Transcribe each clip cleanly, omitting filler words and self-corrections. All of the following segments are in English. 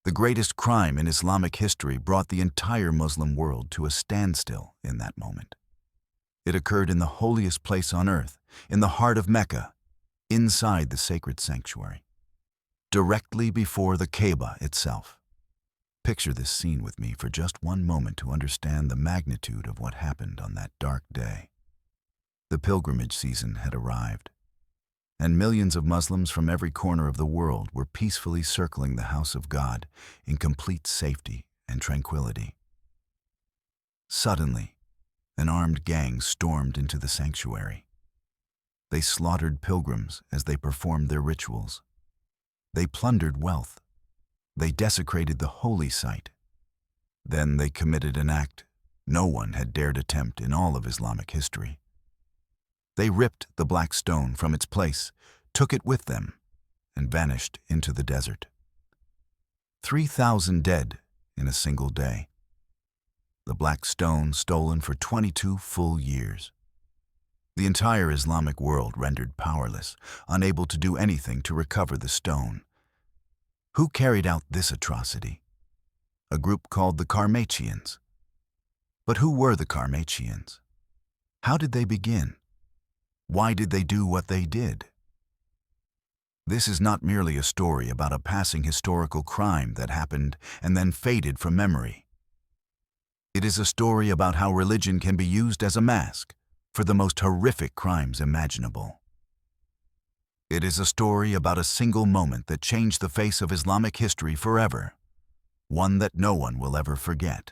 The greatest crime in Islamic history brought the entire Muslim world to a standstill in that moment. It occurred in the holiest place on earth, in the heart of Mecca, inside the sacred sanctuary, directly before the Kaaba itself. Picture this scene with me for just one moment to understand the magnitude of what happened on that dark day. The pilgrimage season had arrived, and millions of Muslims from every corner of the world were peacefully circling the house of God in complete safety and tranquility. Suddenly, an armed gang stormed into the sanctuary. They slaughtered pilgrims as they performed their rituals. They plundered wealth. They desecrated the holy site. Then they committed an act no one had dared attempt in all of Islamic history. They ripped the black stone from its place, took it with them, and vanished into the desert. 3,000 dead in a single day. The black stone stolen for 22 full years. The entire Islamic world rendered powerless, unable to do anything to recover the stone. Who carried out this atrocity? A group called the Qarmatians. But who were the Qarmatians? How did they begin? Why did they do what they did? This is not merely a story about a passing historical crime that happened and then faded from memory. It is a story about how religion can be used as a mask for the most horrific crimes imaginable. It is a story about a single moment that changed the face of Islamic history forever, one that no one will ever forget.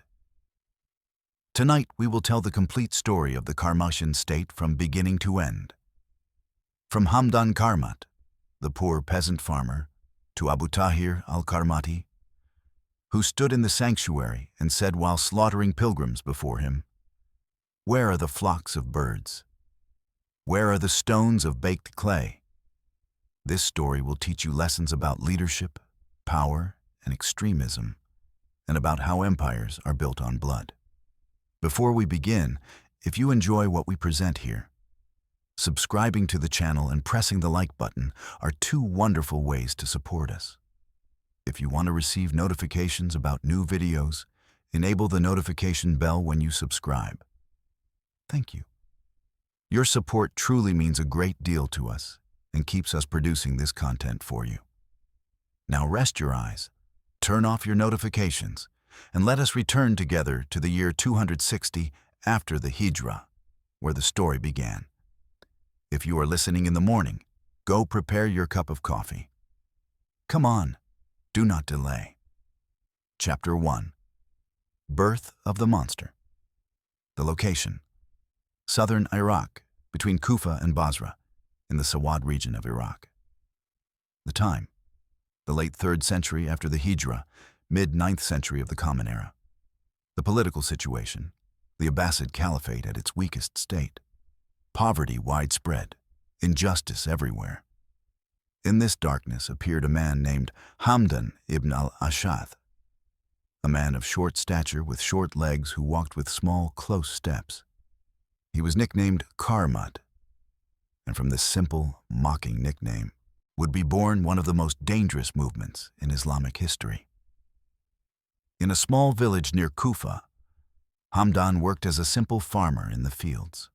Tonight, we will tell the complete story of the Qarmatian state from beginning to end. From Hamdan Qarmat, the poor peasant farmer, to Abu Tahir al-Qarmati, who stood in the sanctuary and said while slaughtering pilgrims before him, "Where are the flocks of birds? Where are the stones of baked clay?" This story will teach you lessons about leadership, power, and extremism, and about how empires are built on blood. Before we begin, if you enjoy what we present here, subscribing to the channel and pressing the like button are two wonderful ways to support us. If you want to receive notifications about new videos, enable the notification bell when you subscribe. Thank you. Your support truly means a great deal to us and keeps us producing this content for you. Now rest your eyes, turn off your notifications, and let us return together to the year 260 after the Hijrah, where the story began. If you are listening in the morning, go prepare your cup of coffee. Come on, do not delay. Chapter 1. Birth of the Monster. The location: southern Iraq, between Kufa and Basra, in the Sawad region of Iraq. The time: the late 3rd century after the Hijrah, mid-9th century of the Common Era. The political situation: the Abbasid Caliphate at its weakest state. Poverty widespread, injustice everywhere. In this darkness appeared a man named Hamdan ibn al-Ash'ath, a man of short stature with short legs who walked with small, close steps. He was nicknamed Qarmat, and from this simple, mocking nickname would be born one of the most dangerous movements in Islamic history. In a small village near Kufa, Hamdan worked as a simple farmer in the fields.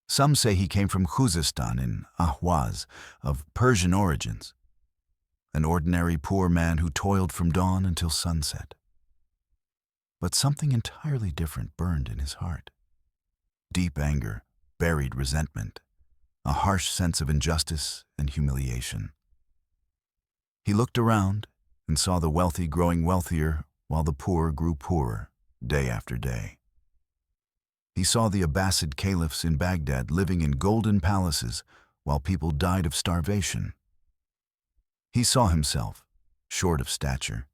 Some say he came from Khuzestan in Ahwaz, of Persian origins, an ordinary poor man who toiled from dawn until sunset. But something entirely different burned in his heart. Deep anger, buried resentment, a harsh sense of injustice and humiliation. He looked around and saw the wealthy growing wealthier while the poor grew poorer day after day. He saw the Abbasid caliphs in Baghdad living in golden palaces while people died of starvation. He saw himself, short of stature,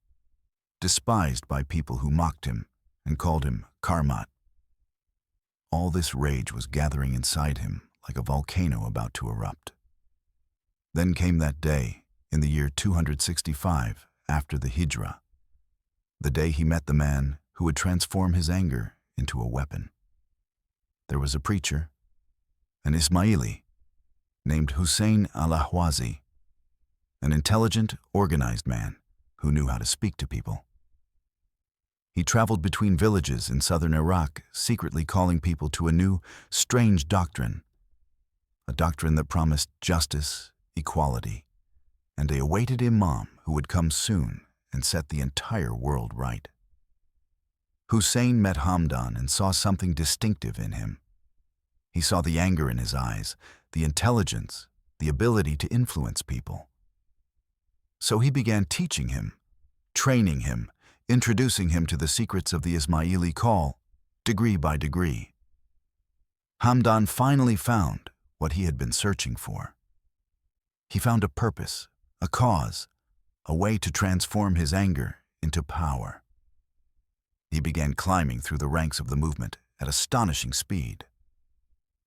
despised by people who mocked him and called him Qarmat. All this rage was gathering inside him like a volcano about to erupt. Then came that day in the year 265 after the Hijrah, the day he met the man who would transform his anger into a weapon. There was a preacher, an Ismaili, named Hussein al-Ahwazi, an intelligent, organized man who knew how to speak to people. He traveled between villages in southern Iraq, secretly calling people to a new, strange doctrine, a doctrine that promised justice, equality, and a awaited imam who would come soon and set the entire world right. Hussein met Hamdan and saw something distinctive in him. He saw the anger in his eyes, the intelligence, the ability to influence people. So he began teaching him, training him, introducing him to the secrets of the Ismaili call, degree by degree. Hamdan finally found what he had been searching for. He found a purpose, a cause, a way to transform his anger into power. He began climbing through the ranks of the movement at astonishing speed.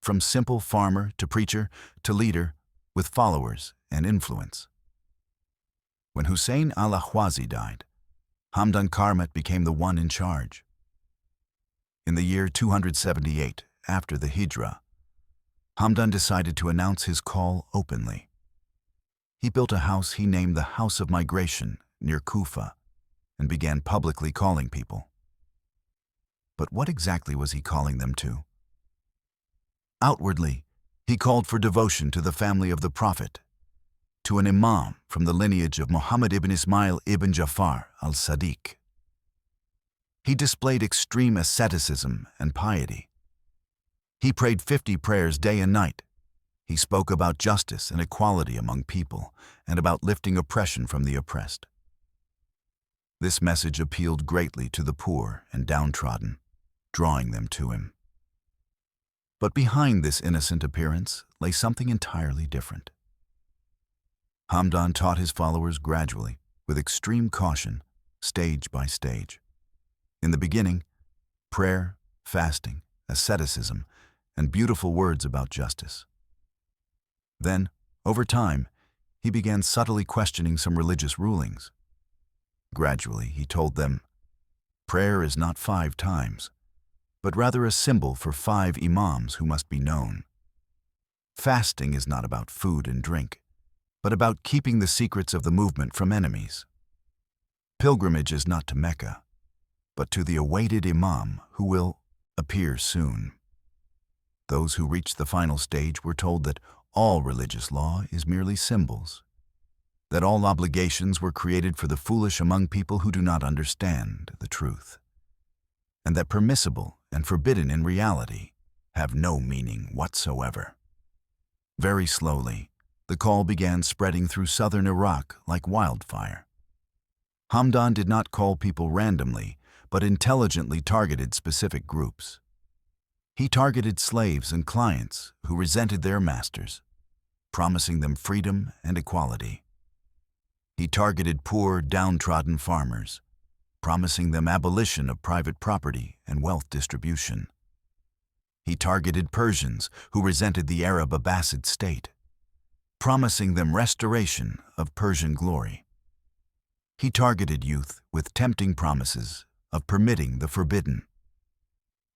From simple farmer to preacher to leader, with followers and influence. When Hussein al-Ahwazi died, Hamdan Qarmat became the one in charge. In the year 278, after the Hijra, Hamdan decided to announce his call openly. He built a house he named the House of Migration near Kufa and began publicly calling people. But what exactly was he calling them to? Outwardly, he called for devotion to the family of the Prophet, to an imam from the lineage of Muhammad ibn Ismail ibn Jafar al-Sadiq. He displayed extreme asceticism and piety. He prayed 50 prayers day and night. He spoke about justice and equality among people and about lifting oppression from the oppressed. This message appealed greatly to the poor and downtrodden, drawing them to him. But behind this innocent appearance lay something entirely different. Hamdan taught his followers gradually, with extreme caution, stage by stage. In the beginning, prayer, fasting, asceticism, and beautiful words about justice. Then, over time, he began subtly questioning some religious rulings. Gradually, he told them, prayer is not 5 times, but rather a symbol for 5 imams who must be known. Fasting is not about food and drink, but about keeping the secrets of the movement from enemies. Pilgrimage is not to Mecca, but to the awaited imam who will appear soon. Those who reached the final stage were told that all religious law is merely symbols, that all obligations were created for the foolish among people who do not understand the truth, and that permissible and forbidden in reality have no meaning whatsoever. Very slowly, the call began spreading through southern Iraq like wildfire. Hamdan did not call people randomly, but intelligently targeted specific groups. He targeted slaves and clients who resented their masters, promising them freedom and equality. He targeted poor, downtrodden farmers, promising them abolition of private property and wealth distribution. He targeted Persians who resented the Arab Abbasid state, promising them restoration of Persian glory. He targeted youth with tempting promises of permitting the forbidden.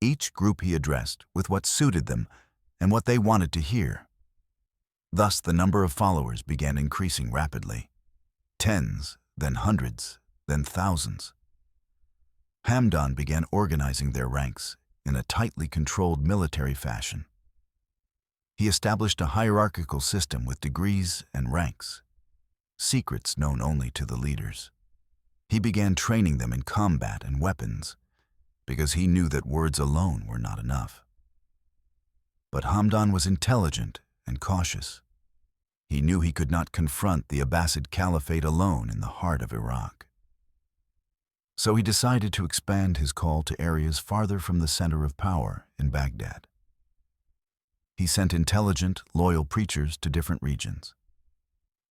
Each group he addressed with what suited them and what they wanted to hear. Thus the number of followers began increasing rapidly. Tens, then hundreds, then thousands. Hamdan began organizing their ranks in a tightly controlled military fashion. He established a hierarchical system with degrees and ranks, secrets known only to the leaders. He began training them in combat and weapons, because he knew that words alone were not enough. But Hamdan was intelligent and cautious. He knew he could not confront the Abbasid Caliphate alone in the heart of Iraq. So he decided to expand his call to areas farther from the center of power in Baghdad. He sent intelligent, loyal preachers to different regions.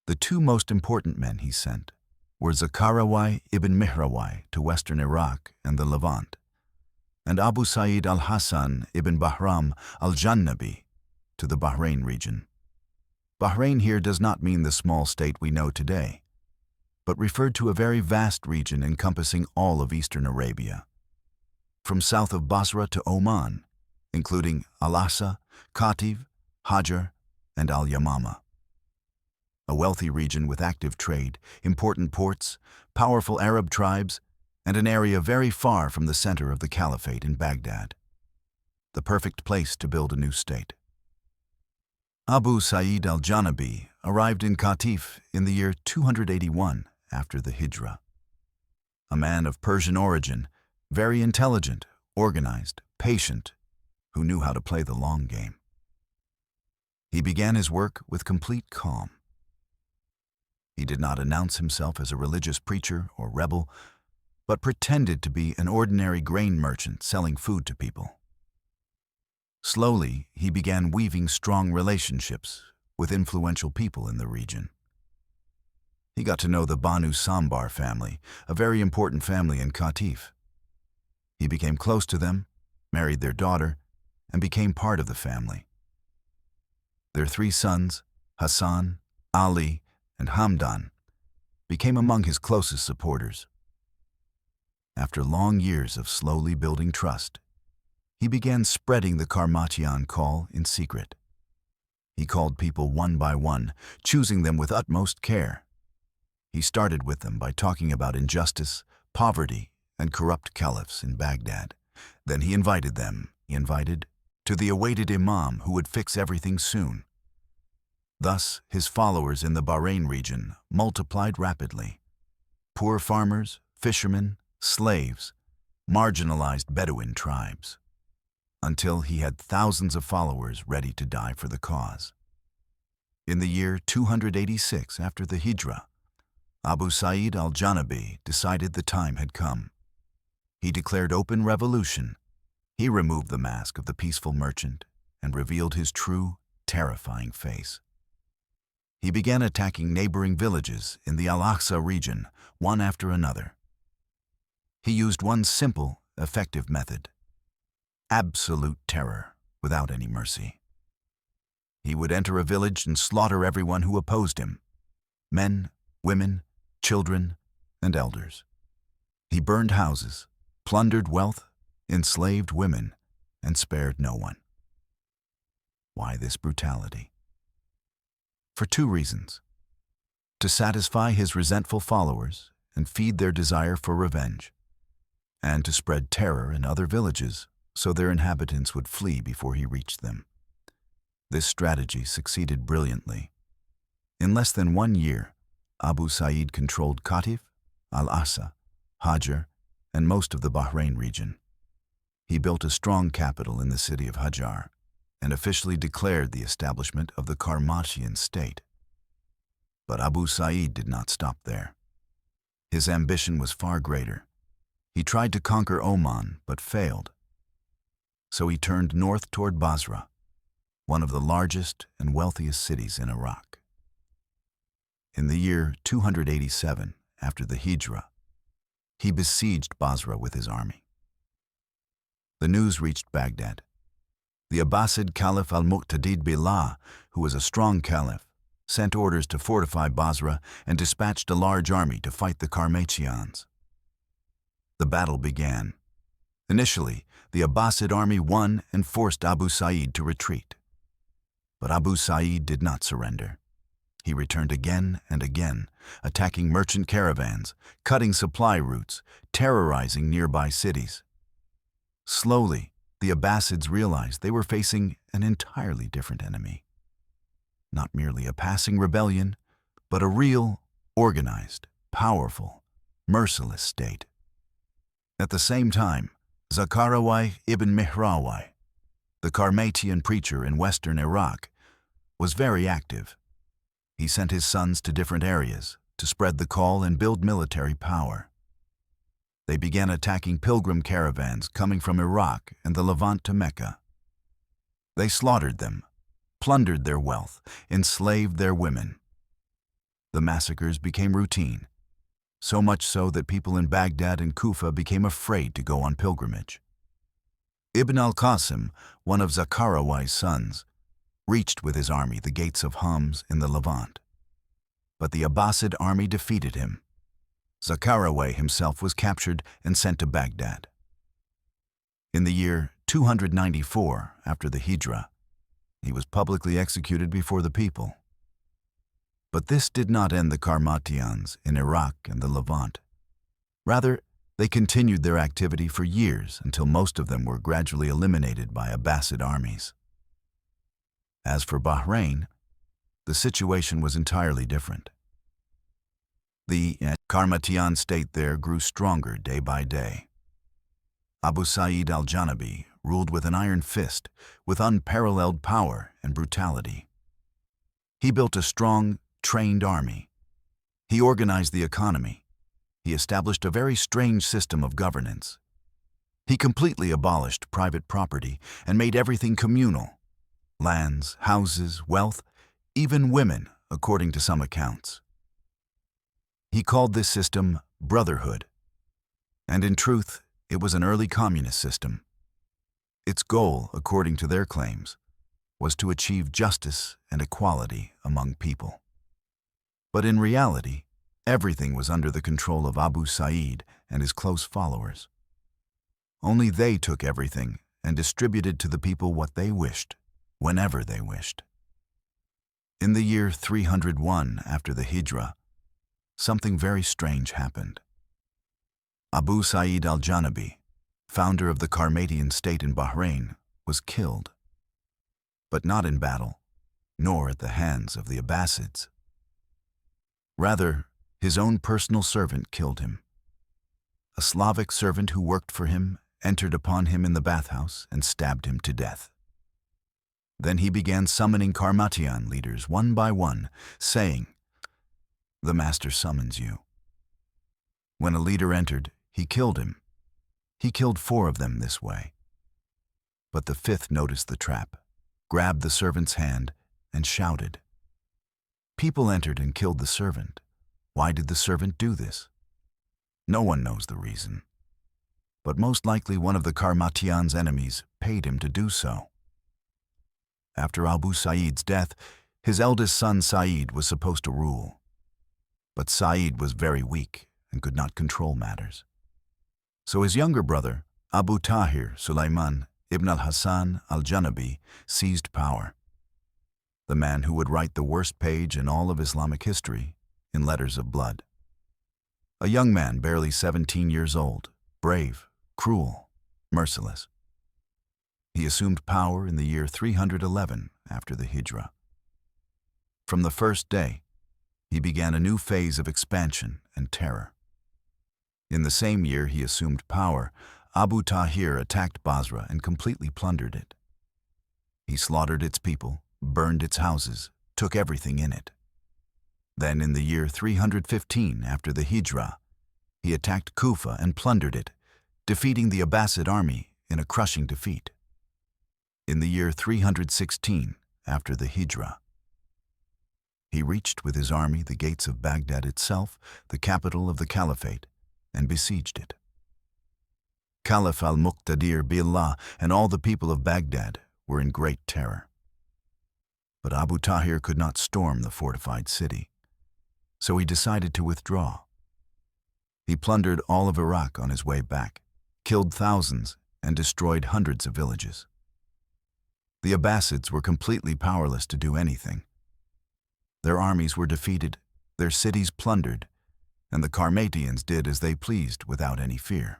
The 2 most important men he sent were Zakarawai ibn Mihrawai to western Iraq and the Levant, and Abu Sa'id al-Hassan ibn Bahram al-Jannabi to the Bahrain region. Bahrain here does not mean the small state we know today, but referred to a very vast region encompassing all of eastern Arabia, from south of Basra to Oman, including Al-Asa, Qatif, Hajar, and Al-Yamama. A wealthy region with active trade, important ports, powerful Arab tribes, and an area very far from the center of the caliphate in Baghdad. The perfect place to build a new state. Abu Sa'id al-Janabi arrived in Qatif in the year 281 after the Hijra. A man of Persian origin, very intelligent, organized, patient, who knew how to play the long game. He began his work with complete calm. He did not announce himself as a religious preacher or rebel, but pretended to be an ordinary grain merchant selling food to people. Slowly, he began weaving strong relationships with influential people in the region. He got to know the Banu Sambar family, a very important family in Qatif. He became close to them, married their daughter, and became part of the family. Their 3 sons, Hassan, Ali, and Hamdan, became among his closest supporters. After long years of slowly building trust, he began spreading the Qarmatian call in secret. He called people one by one, choosing them with utmost care. He started with them by talking about injustice, poverty, and corrupt caliphs in Baghdad. Then he invited to the awaited imam who would fix everything soon. Thus, his followers in the Bahrain region multiplied rapidly. Poor farmers, fishermen, slaves, marginalized Bedouin tribes, until he had thousands of followers ready to die for the cause. In the year 286 after the Hijra, Abu Sa'id al-Janabi decided the time had come. He declared open revolution. He removed the mask of the peaceful merchant and revealed his true, terrifying face. He began attacking neighboring villages in the Al-Aqsa region, one after another. He used one simple, effective method: absolute terror, without any mercy. He would enter a village and slaughter everyone who opposed him: men, women, children, and elders. He burned houses, plundered wealth, enslaved women, and spared no one. Why this brutality? For 2 reasons: to satisfy his resentful followers and feed their desire for revenge, and to spread terror in other villages so their inhabitants would flee before he reached them. This strategy succeeded brilliantly. In less than 1 year, Abu Sa'id controlled Qatif, Al-Aqsa, Hajar, and most of the Bahrain region. He built a strong capital in the city of Hajar and officially declared the establishment of the Qarmatian state. But Abu Sa'id did not stop there. His ambition was far greater. He tried to conquer Oman, but failed. So he turned north toward Basra, one of the largest and wealthiest cities in Iraq. In the year 287 after the Hijra, he besieged Basra with his army. The news reached Baghdad. The Abbasid Caliph al-Muqtadid Billah, who was a strong caliph, sent orders to fortify Basra and dispatched a large army to fight the Qarmatians. The battle began. Initially, the Abbasid army won and forced Abu Sa'id to retreat. But Abu Sa'id did not surrender. He returned again and again, attacking merchant caravans, cutting supply routes, terrorizing nearby cities. Slowly, the Abbasids realized they were facing an entirely different enemy. Not merely a passing rebellion, but a real, organized, powerful, merciless state. At the same time, Zakarawai ibn Mihrawai, the Qarmatian preacher in western Iraq, was very active. He sent his sons to different areas to spread the call and build military power. They began attacking pilgrim caravans coming from Iraq and the Levant to Mecca. They slaughtered them, plundered their wealth, enslaved their women. The massacres became routine, so much so that people in Baghdad and Kufa became afraid to go on pilgrimage. Ibn al-Qasim, one of Zakarawai's sons, reached with his army the gates of Homs in the Levant. But the Abbasid army defeated him. Zakarawai himself was captured and sent to Baghdad. In the year 294 after the Hijra, he was publicly executed before the people. But this did not end the Qarmatians in Iraq and the Levant. Rather, they continued their activity for years until most of them were gradually eliminated by Abbasid armies. As for Bahrain, the situation was entirely different. The Qarmatian state there grew stronger day by day. Abu Sa'id al-Janabi ruled with an iron fist, with unparalleled power and brutality. He built a strong, trained army. He organized the economy. He established a very strange system of governance. He completely abolished private property and made everything communal: lands, houses, wealth, even women, according to some accounts. He called this system brotherhood, and in truth, it was an early communist system. Its goal, according to their claims, was to achieve justice and equality among people. But in reality, everything was under the control of Abu Sa'id and his close followers. Only they took everything and distributed to the people what they wished, whenever they wished. In the year 301 after the Hijrah, something very strange happened. Abu Sa'id al-Janabi, founder of the Qarmatian state in Bahrain, was killed. But not in battle, nor at the hands of the Abbasids. Rather, his own personal servant killed him. A Slavic servant who worked for him entered upon him in the bathhouse and stabbed him to death. Then he began summoning Qarmatian leaders one by one, saying, "The master summons you." When a leader entered, he killed him. He killed 4 of them this way. But the 5th noticed the trap, grabbed the servant's hand, and shouted. People entered and killed the servant. Why did the servant do this? No one knows the reason. But most likely one of the Qarmatian's enemies paid him to do so. After Abu Sa'id's death, his eldest son Sa'id was supposed to rule. But Sa'id was very weak and could not control matters. So his younger brother, Abu Tahir Sulaiman ibn al-Hassan al-Janabi, seized power. The man who would write the worst page in all of Islamic history in letters of blood. A young man barely 17 years old, brave, cruel, merciless. He assumed power in the year 311 after the Hijrah. From the first day, he began a new phase of expansion and terror. In the same year he assumed power, Abu Tahir attacked Basra and completely plundered it. He slaughtered its people, burned its houses, took everything in it. Then in the year 315 after the Hijrah, he attacked Kufa and plundered it, defeating the Abbasid army in a crushing defeat. In the year 316 after the Hijrah, he reached with his army the gates of Baghdad itself, the capital of the Caliphate, and besieged it. Caliph al-Muqtadir Billah and all the people of Baghdad were in great terror. But Abu Tahir could not storm the fortified city, so he decided to withdraw. He plundered all of Iraq on his way back, killed thousands, and destroyed hundreds of villages. The Abbasids were completely powerless to do anything. Their armies were defeated, their cities plundered, and the Qarmatians did as they pleased without any fear.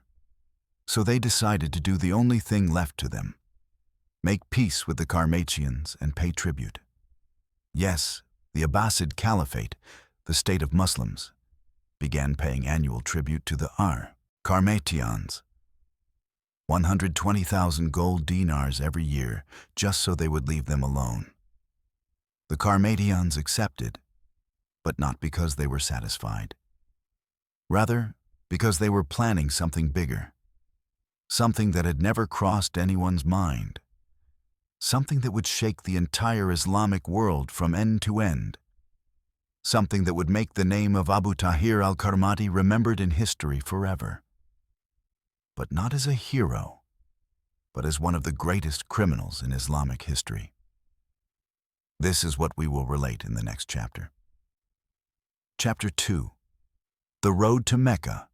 So they decided to do the only thing left to them: make peace with the Qarmatians and pay tribute. Yes, the Abbasid Caliphate, the state of Muslims, began paying annual tribute to the Qarmatians, 120,000 gold dinars every year, just so they would leave them alone. The Qarmatians accepted, but not because they were satisfied. Rather, because they were planning something bigger, something that had never crossed anyone's mind, something that would shake the entire Islamic world from end to end, something that would make the name of Abu Tahir al-Qarmati remembered in history forever. But not as a hero, but as one of the greatest criminals in Islamic history. This is what we will relate in the next chapter. Chapter 2. The Road to Mecca.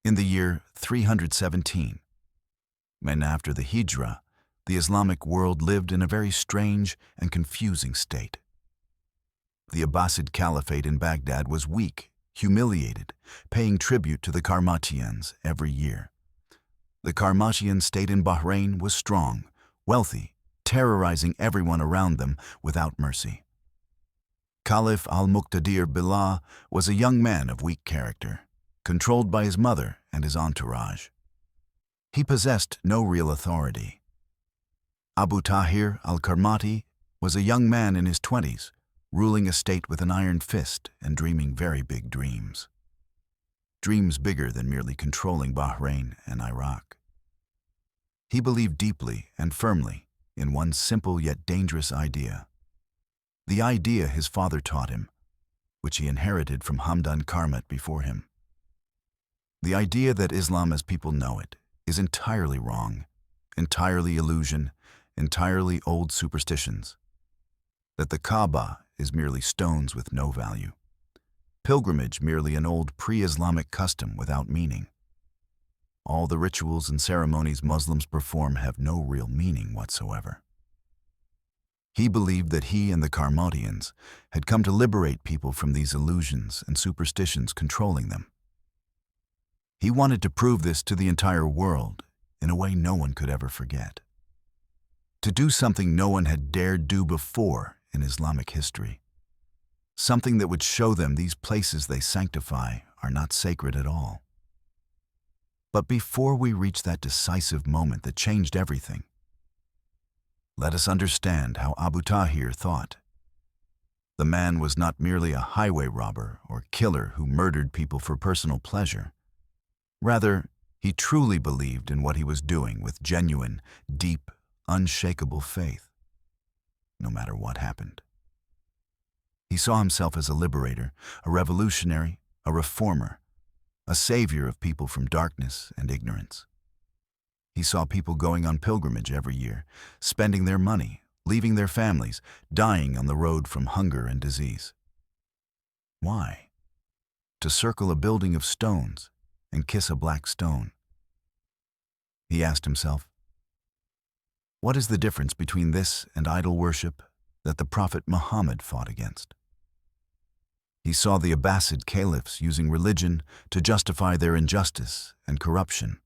In the year 317, when after the Hijrah, the Islamic world lived in a very strange and confusing state. The Abbasid Caliphate in Baghdad was weak, humiliated, paying tribute to the Qarmatians every year. The Qarmatian state in Bahrain was strong, wealthy, terrorizing everyone around them without mercy. Caliph al-Muqtadir Billah was a young man of weak character, controlled by his mother and his entourage. He possessed no real authority. Abu Tahir al-Qarmati was a young man in his 20s, ruling a state with an iron fist and dreaming very big dreams. Dreams bigger than merely controlling Bahrain and Iraq. He believed deeply and firmly in one simple yet dangerous idea. The idea his father taught him, which he inherited from Hamdan Qarmat before him. The idea that Islam as people know it is entirely wrong, entirely illusion, entirely old superstitions. That the Kaaba is merely stones with no value. Pilgrimage merely an old pre-Islamic custom without meaning. All the rituals and ceremonies Muslims perform have no real meaning whatsoever. He believed that he and the Qarmatians had come to liberate people from these illusions and superstitions controlling them. He wanted to prove this to the entire world in a way no one could ever forget. To do something no one had dared do before in Islamic history. Something that would show them these places they sanctify are not sacred at all. But before we reach that decisive moment that changed everything, let us understand how Abu Tahir thought. The man was not merely a highway robber or killer who murdered people for personal pleasure. Rather, he truly believed in what he was doing with genuine, deep, unshakable faith, no matter what happened. He saw himself as a liberator, a revolutionary, a reformer, a savior of people from darkness and ignorance. He saw people going on pilgrimage every year, spending their money, leaving their families, dying on the road from hunger and disease. Why? To circle a building of stones and kiss a black stone. He asked himself, what is the difference between this and idol worship that the Prophet Muhammad fought against? He saw the Abbasid caliphs using religion to justify their injustice and corruption.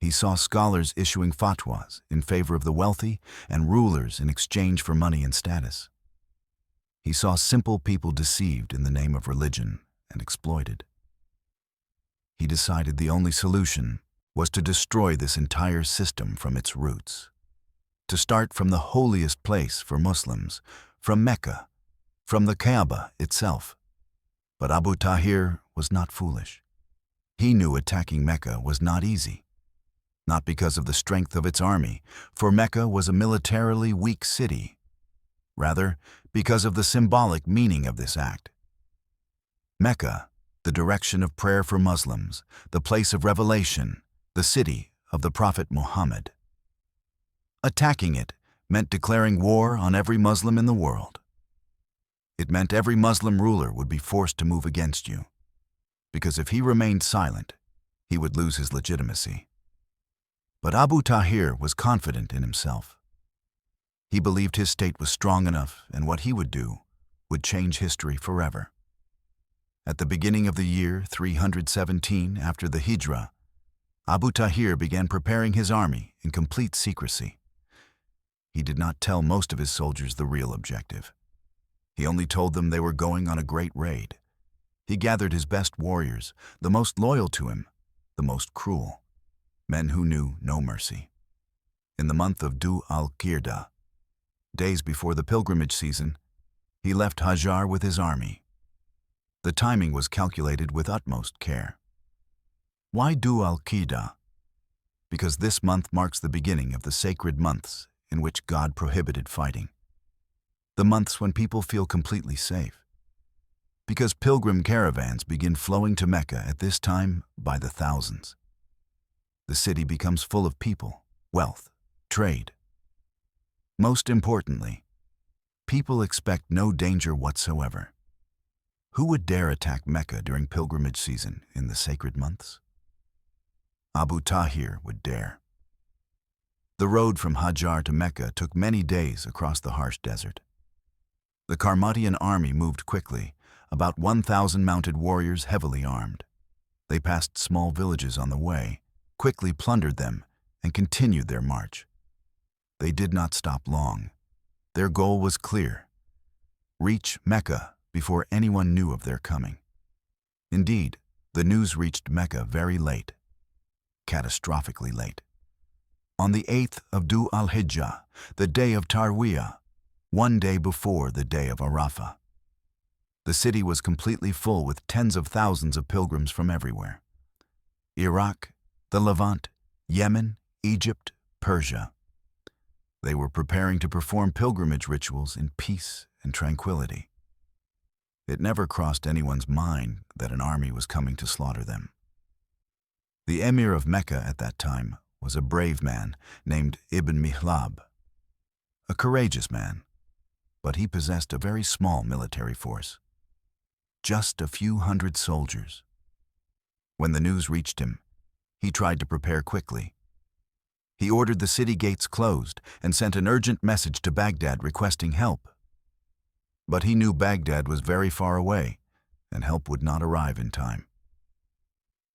He saw scholars issuing fatwas in favor of the wealthy and rulers in exchange for money and status. He saw simple people deceived in the name of religion and exploited. He decided the only solution was to destroy this entire system from its roots. To start from the holiest place for Muslims, from Mecca, from the Kaaba itself. But Abu Tahir was not foolish. He knew attacking Mecca was not easy. Not because of the strength of its army, for Mecca was a militarily weak city. Rather, because of the symbolic meaning of this act. Mecca, the direction of prayer for Muslims, the place of revelation, the city of the Prophet Muhammad. Attacking it meant declaring war on every Muslim in the world. It meant every Muslim ruler would be forced to move against you, because if he remained silent, he would lose his legitimacy. But Abu Tahir was confident in himself. He believed his state was strong enough and what he would do would change history forever. At the beginning of the year 317 after the Hijrah, Abu Tahir began preparing his army in complete secrecy. He did not tell most of his soldiers the real objective. He only told them they were going on a great raid. He gathered his best warriors, the most loyal to him, the most cruel, men who knew no mercy. In the month of Dhu al-Qirda, days before the pilgrimage season, he left Hajar with his army. The timing was calculated with utmost care. Why Dhu al-Qirda? Because this month marks the beginning of the sacred months in which God prohibited fighting. The months when people feel completely safe. Because pilgrim caravans begin flowing to Mecca at this time by the thousands. The city becomes full of people, wealth, trade. Most importantly, people expect no danger whatsoever. Who would dare attack Mecca during pilgrimage season in the sacred months? Abu Tahir would dare. The road from Hajar to Mecca took many days across the harsh desert. The Qarmatian army moved quickly, about 1,000 mounted warriors heavily armed. They passed small villages on the way, quickly plundered them, and continued their march. They did not stop long. Their goal was clear: reach Mecca before anyone knew of their coming. Indeed, the news reached Mecca very late, catastrophically late. On the 8th of Dhu al-Hijjah, the day of Tarwiyah, one day before the day of Arafah. The city was completely full with tens of thousands of pilgrims from everywhere. Iraq, the Levant, Yemen, Egypt, Persia. They were preparing to perform pilgrimage rituals in peace and tranquility. It never crossed anyone's mind that an army was coming to slaughter them. The emir of Mecca at that time was a brave man named Ibn Mihlab, a courageous man, but he possessed a very small military force. Just a few hundred soldiers. When the news reached him, he tried to prepare quickly. He ordered the city gates closed and sent an urgent message to Baghdad requesting help. But he knew Baghdad was very far away, and help would not arrive in time.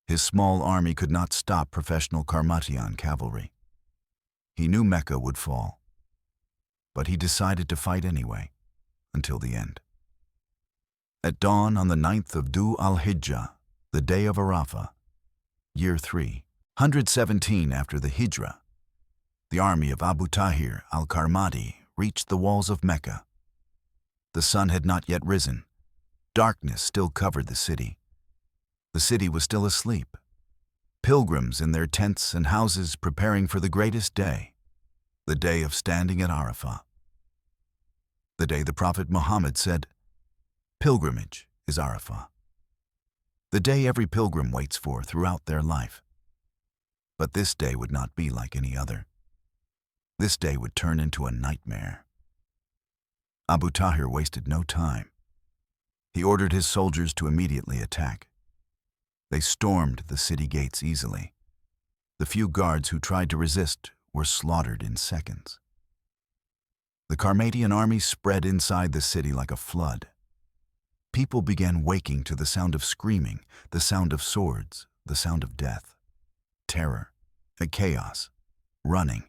His small army could not stop professional Qarmatian cavalry. He knew Mecca would fall, but he decided to fight anyway, until the end. At dawn on the 9th of Dhu al-Hijjah, the day of Arafah, year 317 after the Hijrah, the army of Abu Tahir al-Qarmati reached the walls of Mecca. The sun had not yet risen. Darkness still covered the city. The city was still asleep. Pilgrims in their tents and houses preparing for the greatest day, the day of standing at Arafah. The day the Prophet Muhammad said, "Pilgrimage is Arafah." The day every pilgrim waits for throughout their life. But this day would not be like any other. This day would turn into a nightmare. Abu Tahir wasted no time. He ordered his soldiers to immediately attack. They stormed the city gates easily. The few guards who tried to resist were slaughtered in seconds. The Qarmatian army spread inside the city like a flood. People began waking to the sound of screaming, the sound of swords, the sound of death, terror, and chaos, running.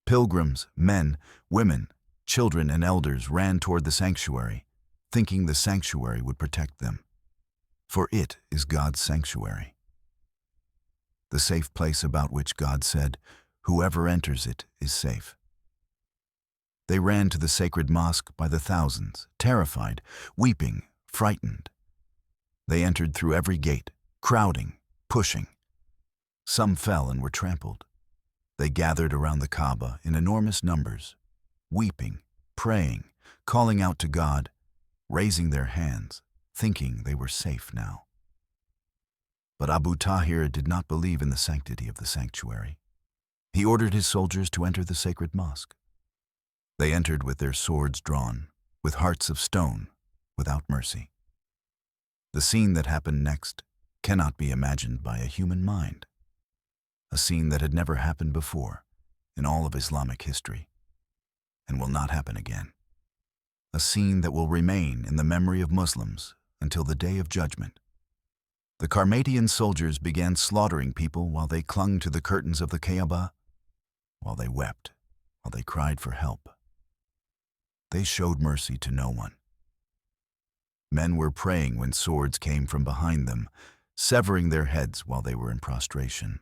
Pilgrims, men, women, children, and elders ran toward the sanctuary, thinking the sanctuary would protect them. For it is God's sanctuary, the safe place about which God said, "Whoever enters it is safe." They ran to the Sacred Mosque by the thousands, terrified, weeping, frightened. They entered through every gate, crowding, pushing. Some fell and were trampled. They gathered around the Kaaba in enormous numbers, weeping, praying, calling out to God, raising their hands, thinking they were safe now. But Abu Tahir did not believe in the sanctity of the sanctuary. He ordered his soldiers to enter the Sacred Mosque. They entered with their swords drawn, with hearts of stone, without mercy. The scene that happened next cannot be imagined by a human mind. A scene that had never happened before in all of Islamic history, and will not happen again. A scene that will remain in the memory of Muslims until the Day of Judgment. The Qarmatian soldiers began slaughtering people while they clung to the curtains of the Kaaba, while they wept, while they cried for help. They showed mercy to no one. Men were praying when swords came from behind them, severing their heads while they were in prostration.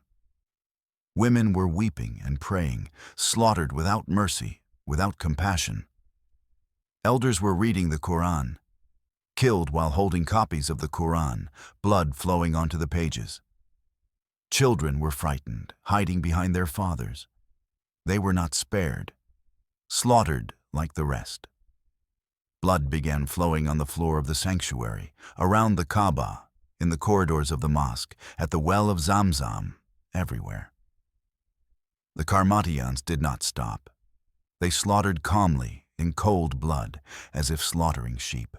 Women were weeping and praying, slaughtered without mercy, without compassion. Elders were reading the Quran, killed while holding copies of the Quran, blood flowing onto the pages. Children were frightened, hiding behind their fathers. They were not spared, slaughtered like the rest. Blood began flowing on the floor of the sanctuary, around the Kaaba, in the corridors of the mosque, at the well of Zamzam, everywhere. The Qarmatians did not stop. They slaughtered calmly, in cold blood, as if slaughtering sheep.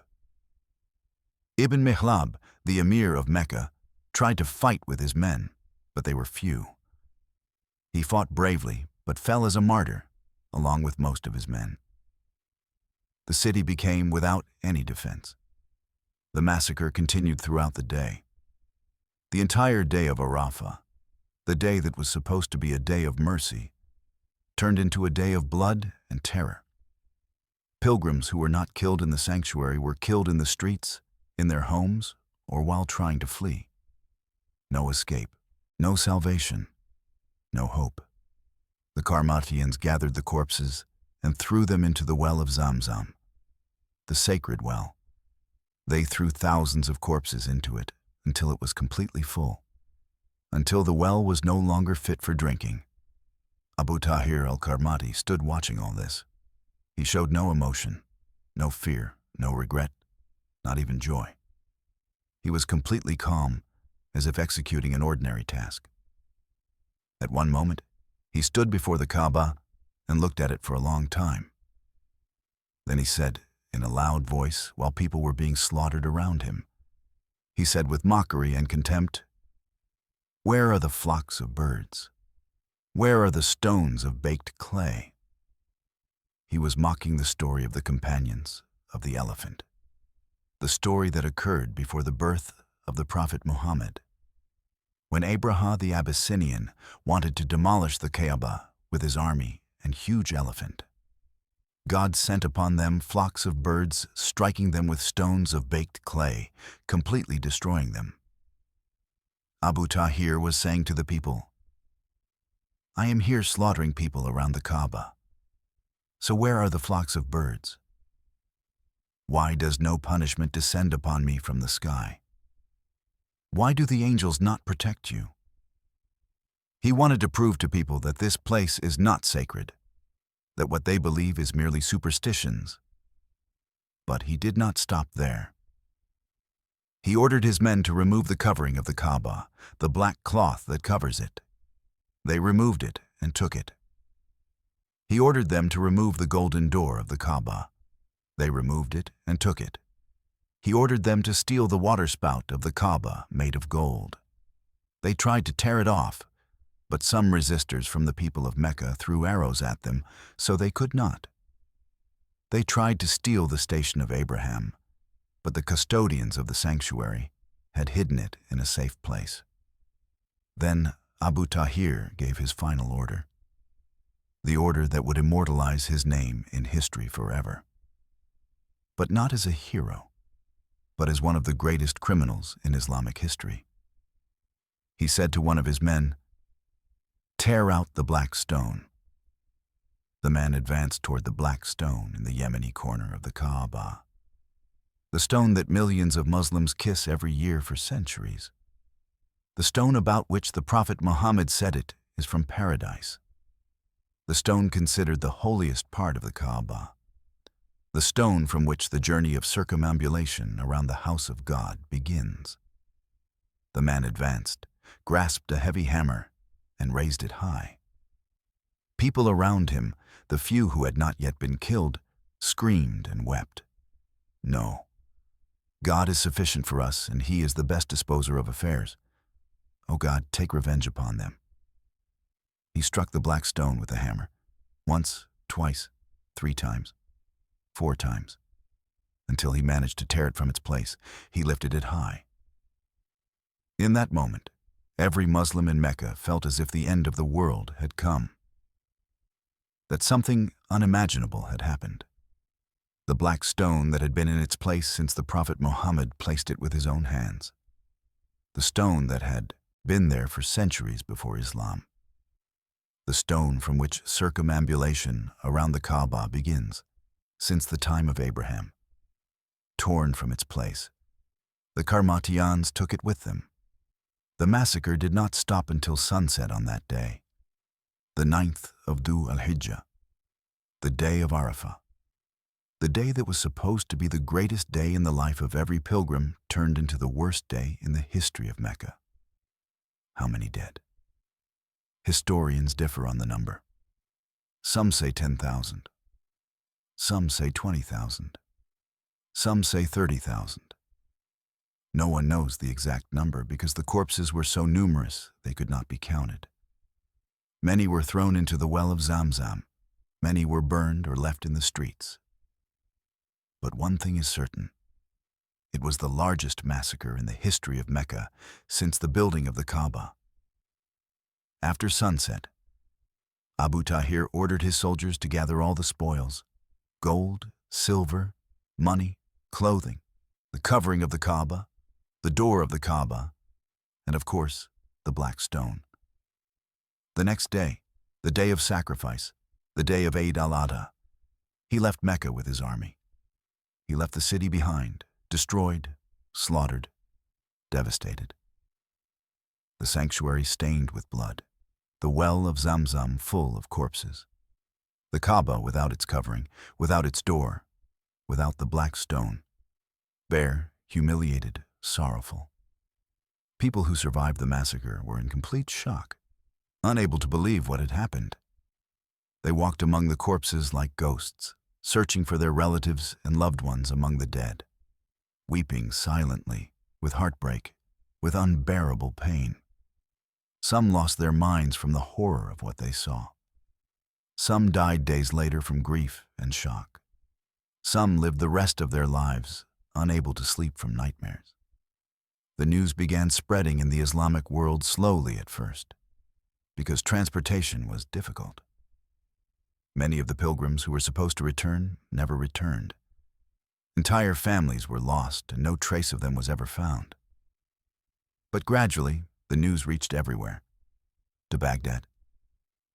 Ibn Mihlab, the emir of Mecca, tried to fight with his men, but they were few. He fought bravely, but fell as a martyr, along with most of his men. The city became without any defense. The massacre continued throughout the day. The entire day of Arafah, the day that was supposed to be a day of mercy, turned into a day of blood and terror. Pilgrims who were not killed in the sanctuary were killed in the streets, in their homes, or while trying to flee. No escape, no salvation, no hope. The Qarmatians gathered the corpses and threw them into the well of Zamzam, the sacred well. They threw thousands of corpses into it until it was completely full, until the well was no longer fit for drinking. Abu Tahir al-Qarmati stood watching all this. He showed no emotion, no fear, no regret, not even joy. He was completely calm, as if executing an ordinary task. At one moment, he stood before the Kaaba and looked at it for a long time. Then he said, in a loud voice, while people were being slaughtered around him, he said with mockery and contempt, "Where are the flocks of birds? Where are the stones of baked clay?" He was mocking the story of the companions of the elephant, the story that occurred before the birth of the Prophet Muhammad, when Abraha the Abyssinian wanted to demolish the Kaaba with his army and huge elephant. God sent upon them flocks of birds, striking them with stones of baked clay, completely destroying them. Abu Tahir was saying to the people, "I am here slaughtering people around the Kaaba. So where are the flocks of birds? Why does no punishment descend upon me from the sky? Why do the angels not protect you?" He wanted to prove to people that this place is not sacred, that what they believe is merely superstitions. But he did not stop there. He ordered his men to remove the covering of the Kaaba, the black cloth that covers it. They removed it and took it. He ordered them to remove the golden door of the Kaaba. They removed it and took it. He ordered them to steal the water spout of the Kaaba made of gold. They tried to tear it off, but some resistors from the people of Mecca threw arrows at them, so they could not. They tried to steal the station of Abraham, but the custodians of the sanctuary had hidden it in a safe place. Then Abu Tahir gave his final order, the order that would immortalize his name in history forever. But not as a hero, but as one of the greatest criminals in Islamic history. He said to one of his men, "Tear out the black stone." The man advanced toward the black stone in the Yemeni corner of the Kaaba, the stone that millions of Muslims kiss every year for centuries, the stone about which the Prophet Muhammad said it is from paradise, the stone considered the holiest part of the Kaaba, the stone from which the journey of circumambulation around the house of God begins. The man advanced, grasped a heavy hammer, and raised it high. People around him, the few who had not yet been killed, screamed and wept. "No, God is sufficient for us, and He is the best disposer of affairs. O God, take revenge upon them." He struck the black stone with a hammer, once, twice, 3 times, 4 times, until he managed to tear it from its place. He lifted it high. In that moment, every Muslim in Mecca felt as if the end of the world had come, that something unimaginable had happened. The black stone that had been in its place since the Prophet Muhammad placed it with his own hands. The stone that had been there for centuries before Islam. The stone from which circumambulation around the Kaaba begins, since the time of Abraham. Torn from its place, the Qarmatians took it with them. The massacre did not stop until sunset on that day, the 9th of Dhu al-Hijjah, the day of Arafah. The day that was supposed to be the greatest day in the life of every pilgrim turned into the worst day in the history of Mecca. How many dead? Historians differ on the number. Some say 10,000. Some say 20,000. Some say 30,000. No one knows the exact number because the corpses were so numerous they could not be counted. Many were thrown into the well of Zamzam. Many were burned or left in the streets. But one thing is certain. It was the largest massacre in the history of Mecca since the building of the Kaaba. After sunset, Abu Tahir ordered his soldiers to gather all the spoils: gold, silver, money, clothing, the covering of the Kaaba, the door of the Kaaba, and of course, the black stone. The next day, the day of sacrifice, the day of Eid al-Adha, he left Mecca with his army. He left the city behind, destroyed, slaughtered, devastated. The sanctuary stained with blood, the well of Zamzam full of corpses, the Kaaba without its covering, without its door, without the black stone, bare, humiliated, sorrowful. People who survived the massacre were in complete shock, unable to believe what had happened. They walked among the corpses like ghosts, searching for their relatives and loved ones among the dead, weeping silently, with heartbreak, with unbearable pain. Some lost their minds from the horror of what they saw. Some died days later from grief and shock. Some lived the rest of their lives unable to sleep from nightmares. The news began spreading in the Islamic world slowly at first, because transportation was difficult. Many of the pilgrims who were supposed to return never returned. Entire families were lost and no trace of them was ever found. But gradually, the news reached everywhere: to Baghdad,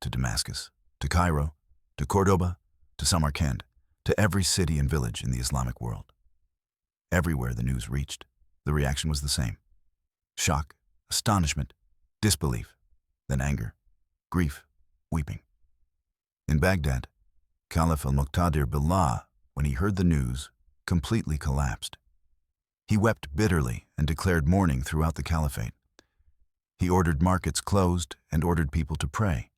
to Damascus, to Cairo, to Cordoba, to Samarkand, to every city and village in the Islamic world. Everywhere the news reached, the reaction was the same: shock, astonishment, disbelief, then anger, grief, weeping. In Baghdad, Caliph al-Muqtadir Billah, when he heard the news, completely collapsed. He wept bitterly and declared mourning throughout the caliphate. He ordered markets closed and ordered people to pray.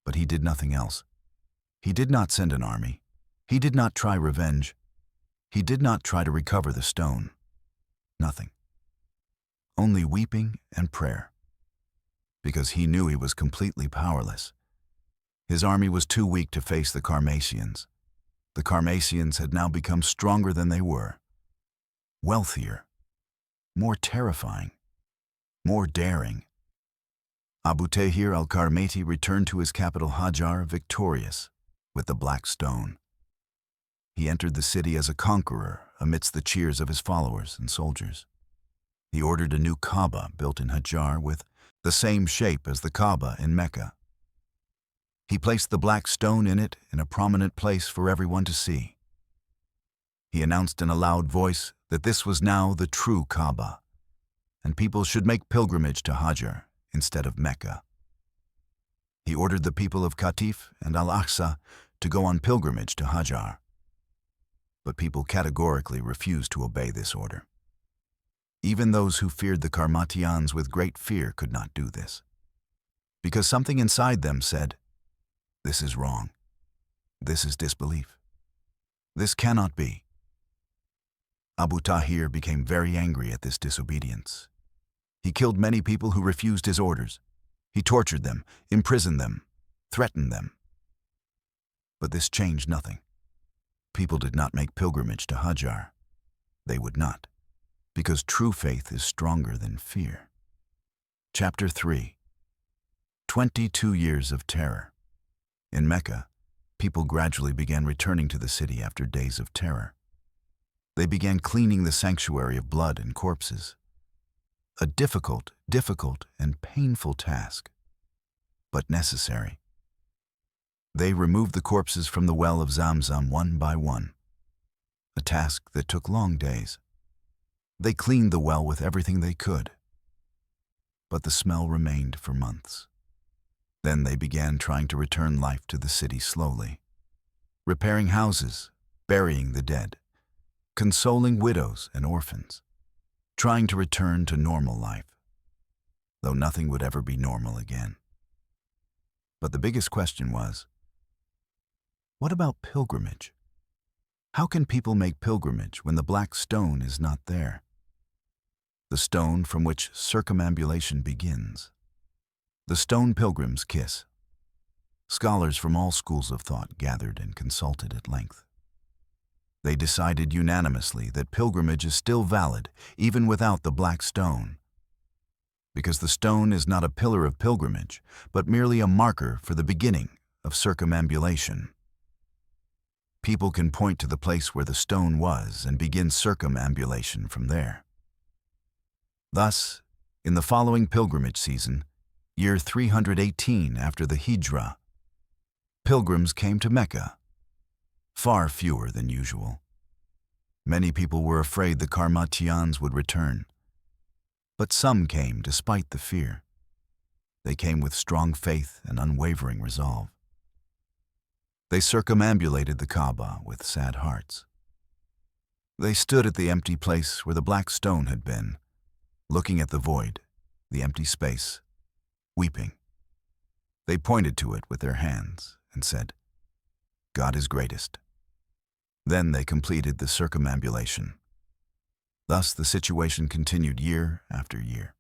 But he did nothing else. He did not send an army. He did not try revenge. He did not try to recover the stone. Nothing. Only weeping and prayer. Because he knew he was completely powerless. His army was too weak to face the Qarmatians. The Qarmatians had now become stronger than they were, wealthier, more terrifying, more daring. Abu Tahir al-Qarmati returned to his capital Hajar victorious, with the black stone. He entered the city as a conqueror amidst the cheers of his followers and soldiers. He ordered a new Kaaba built in Hajar with the same shape as the Kaaba in Mecca. He placed the black stone in it in a prominent place for everyone to see. He announced in a loud voice that this was now the true Kaaba, and people should make pilgrimage to Hajar instead of Mecca. He ordered the people of Qatif and Al-Aqsa to go on pilgrimage to Hajar. But people categorically refused to obey this order. Even those who feared the Qarmatians with great fear could not do this, because something inside them said, "This is wrong. This is disbelief. This cannot be." Abu Tahir became very angry at this disobedience. He killed many people who refused his orders. He tortured them, imprisoned them, threatened them. But this changed nothing. People did not make pilgrimage to Hajar. They would not, because true faith is stronger than fear. Chapter 3. 22 years of terror. In Mecca, people gradually began returning to the city after days of terror. They began cleaning the sanctuary of blood and corpses. A difficult and painful task, but necessary. They removed the corpses from the well of Zamzam one by one, a task that took long days. They cleaned the well with everything they could, but the smell remained for months. Then they began trying to return life to the city slowly, repairing houses, burying the dead, consoling widows and orphans, trying to return to normal life, though nothing would ever be normal again. But the biggest question was, what about pilgrimage? How can people make pilgrimage when the black stone is not there? The stone from which circumambulation begins. The stone pilgrims kiss. Scholars from all schools of thought gathered and consulted at length. They decided unanimously that pilgrimage is still valid, even without the black stone, because the stone is not a pillar of pilgrimage, but merely a marker for the beginning of circumambulation. People can point to the place where the stone was and begin circumambulation from there. Thus, in the following pilgrimage season, year 318 after the Hijra, pilgrims came to Mecca, far fewer than usual. Many people were afraid the Qarmatians would return, but some came despite the fear. They came with strong faith and unwavering resolve. They circumambulated the Kaaba with sad hearts. They stood at the empty place where the black stone had been, looking at the void, the empty space, weeping. They pointed to it with their hands and said, "God is greatest." Then they completed the circumambulation. Thus the situation continued year after year.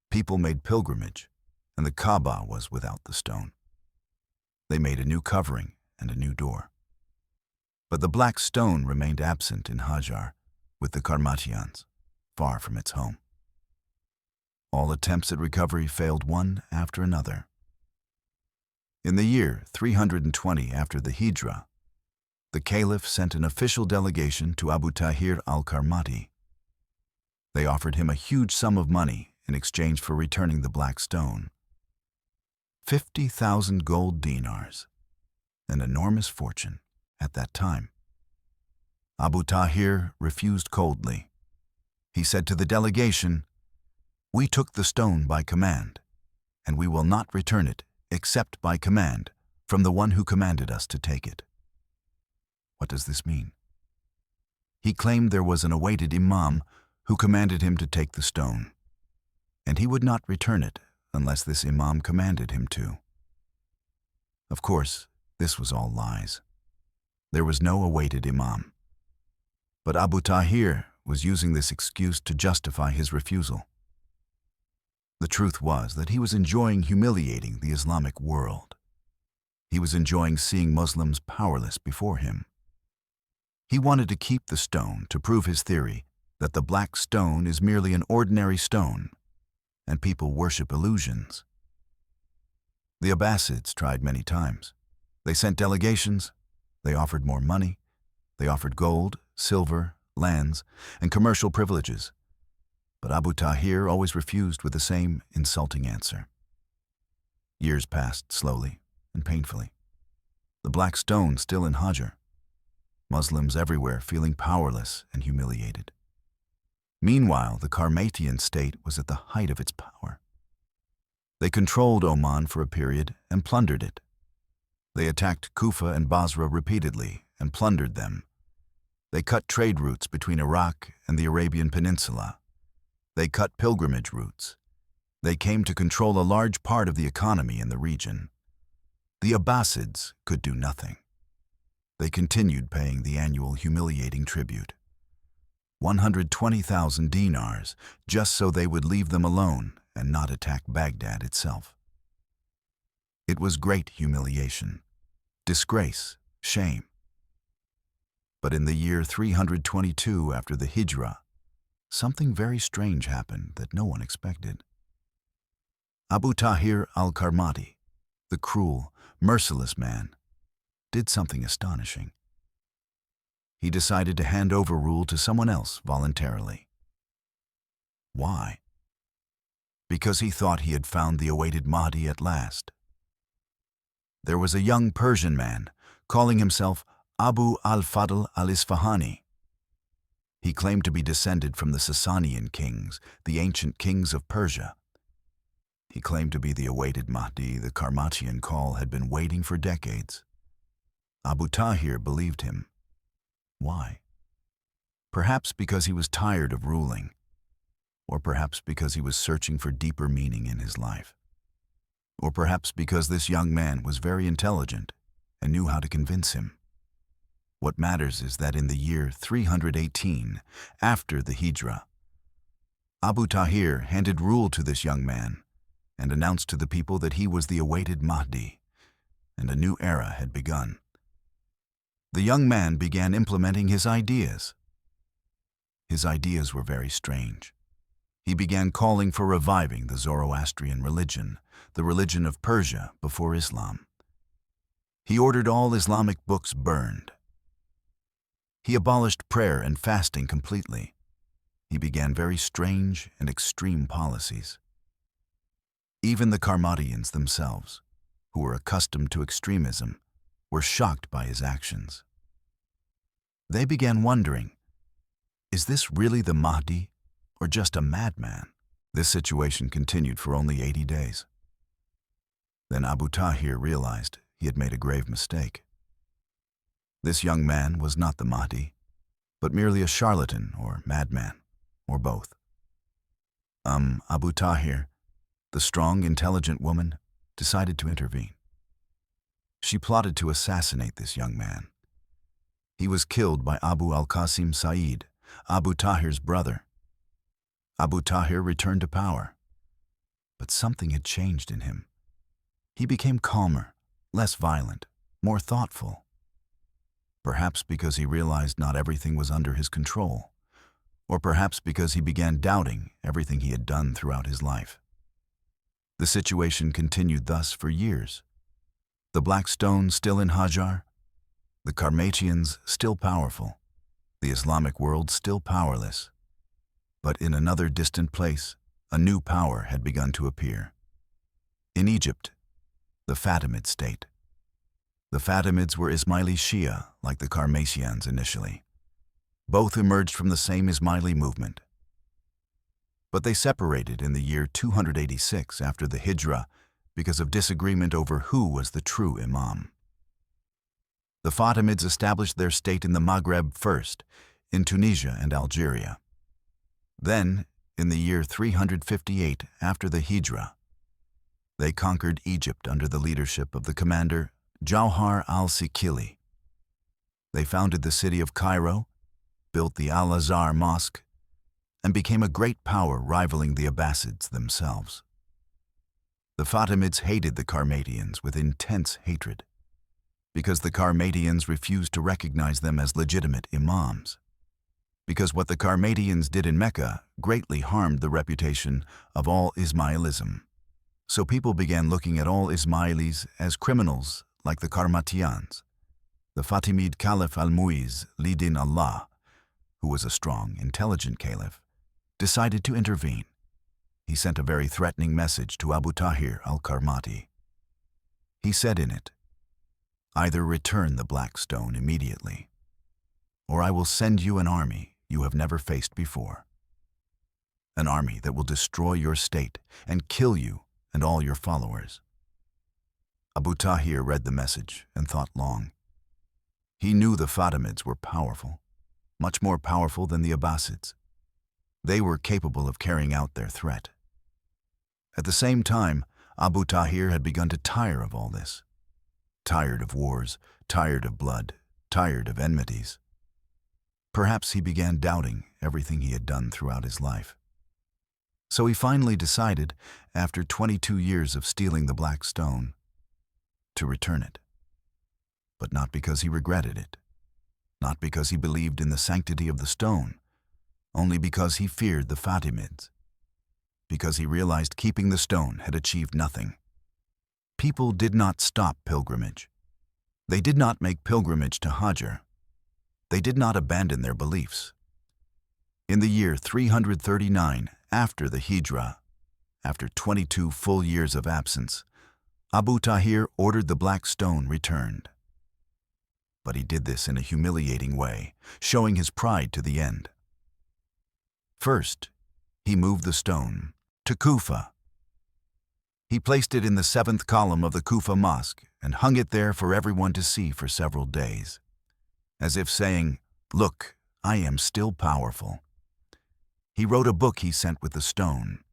People made pilgrimage, and the Kaaba was without the stone. They made a new covering and a new door. But the black stone remained absent in Hajar with the Qarmatians, far from its home. All attempts at recovery failed one after another. In the year 320 after the Hijra, the Caliph sent an official delegation to Abu Tahir al-Qarmati. They offered him a huge sum of money in exchange for returning the black stone. 50,000 gold dinars, an enormous fortune at that time. Abu Tahir refused coldly. He said to the delegation, "We took the stone by command, and we will not return it except by command from the one who commanded us to take it." What does this mean? He claimed there was an awaited imam who commanded him to take the stone, and he would not return it unless this imam commanded him to. Of course, this was all lies. There was no awaited imam. But Abu Tahir was using this excuse to justify his refusal. The truth was that he was enjoying humiliating the Islamic world. He was enjoying seeing Muslims powerless before him. He wanted to keep the stone to prove his theory that the black stone is merely an ordinary stone, and people worship illusions. The Abbasids tried many times. They sent delegations, they offered more money, they offered gold, silver, lands, and commercial privileges. But Abu Tahir always refused with the same insulting answer. Years passed slowly and painfully. The black stone still in Hajar. Muslims everywhere feeling powerless and humiliated. Meanwhile, the Qarmatian state was at the height of its power. They controlled Oman for a period and plundered it. They attacked Kufa and Basra repeatedly and plundered them. They cut trade routes between Iraq and the Arabian Peninsula. They cut pilgrimage routes. They came to control a large part of the economy in the region. The Abbasids could do nothing. They continued paying the annual humiliating tribute. 120,000 dinars, just so they would leave them alone and not attack Baghdad itself. It was great humiliation, disgrace, shame. But in the year 322 after the Hijra, something very strange happened that no one expected. Abu Tahir al-Qarmati, the cruel, merciless man, did something astonishing. He decided to hand over rule to someone else voluntarily. Why? Because he thought he had found the awaited Mahdi at last. There was a young Persian man calling himself Abu al-Fadl al-Isfahani. He claimed to be descended from the Sasanian kings, the ancient kings of Persia. He claimed to be the awaited Mahdi the Qarmatian call had been waiting for decades. Abu Tahir believed him. Why? Perhaps because he was tired of ruling, or perhaps because he was searching for deeper meaning in his life, or perhaps because this young man was very intelligent and knew how to convince him. What matters is that in the year 318, after the Hijra, Abu Tahir handed rule to this young man and announced to the people that he was the awaited Mahdi, and a new era had begun. The young man began implementing his ideas. His ideas were very strange. He began calling for reviving the Zoroastrian religion, the religion of Persia before Islam. He ordered all Islamic books burned. He abolished prayer and fasting completely. He began very strange and extreme policies. Even the Qarmatians themselves, who were accustomed to extremism, were shocked by his actions. They began wondering, is this really the Mahdi or just a madman? This situation continued for only 80 days. Then Abu Tahir realized he had made a grave mistake. This young man was not the Mahdi, but merely a charlatan or madman, or both. Abu Tahir, the strong, intelligent woman, decided to intervene. She plotted to assassinate this young man. He was killed by Abu al-Qasim Said, Abu Tahir's brother. Abu Tahir returned to power, but something had changed in him. He became calmer, less violent, more thoughtful. Perhaps because he realized not everything was under his control, or perhaps because he began doubting everything he had done throughout his life. The situation continued thus for years. The Black Stone still in Hajar, the Qarmatians still powerful, the Islamic world still powerless. But in another distant place, a new power had begun to appear. In Egypt, the Fatimid state. The Fatimids were Ismaili Shia, like the Qarmatians initially. Both emerged from the same Ismaili movement. But they separated in the year 286 after the Hijra because of disagreement over who was the true imam. The Fatimids established their state in the Maghreb first, in Tunisia and Algeria. Then, in the year 358 after the Hijra, they conquered Egypt under the leadership of the commander Jawhar al-Sikili. They founded the city of Cairo, built the Al-Azhar Mosque, and became a great power rivaling the Abbasids themselves. The Fatimids hated the Qarmatians with intense hatred, because the Qarmatians refused to recognize them as legitimate imams, because what the Qarmatians did in Mecca greatly harmed the reputation of all Ismailism. So people began looking at all Ismailis as criminals like the Qarmatians. The Fatimid Caliph al-Muiz, Lidin Allah, who was a strong, intelligent caliph, decided to intervene. He sent a very threatening message to Abu Tahir al-Qarmati. He said in it, "Either return the Black Stone immediately, or I will send you an army you have never faced before. An army that will destroy your state and kill you and all your followers." Abu Tahir read the message and thought long. He knew the Fatimids were powerful, much more powerful than the Abbasids. They were capable of carrying out their threat. At the same time, Abu Tahir had begun to tire of all this. Tired of wars, tired of blood, tired of enmities. Perhaps he began doubting everything he had done throughout his life. So he finally decided, after 22 years of stealing the Black Stone, to return it. But not because he regretted it, not because he believed in the sanctity of the stone, only because he feared the Fatimids, because he realized keeping the stone had achieved nothing. People did not stop pilgrimage. They did not make pilgrimage to Hajar. They did not abandon their beliefs. In the year 339 after the Hijra, after 22 full years of absence, Abu Tahir ordered the Black Stone returned. But he did this in a humiliating way, showing his pride to the end. First, he moved the stone to Kufa. He placed it in the 7th column of the Kufa Mosque and hung it there for everyone to see for several days, as if saying, "Look, I am still powerful." He wrote a book he sent with the stone.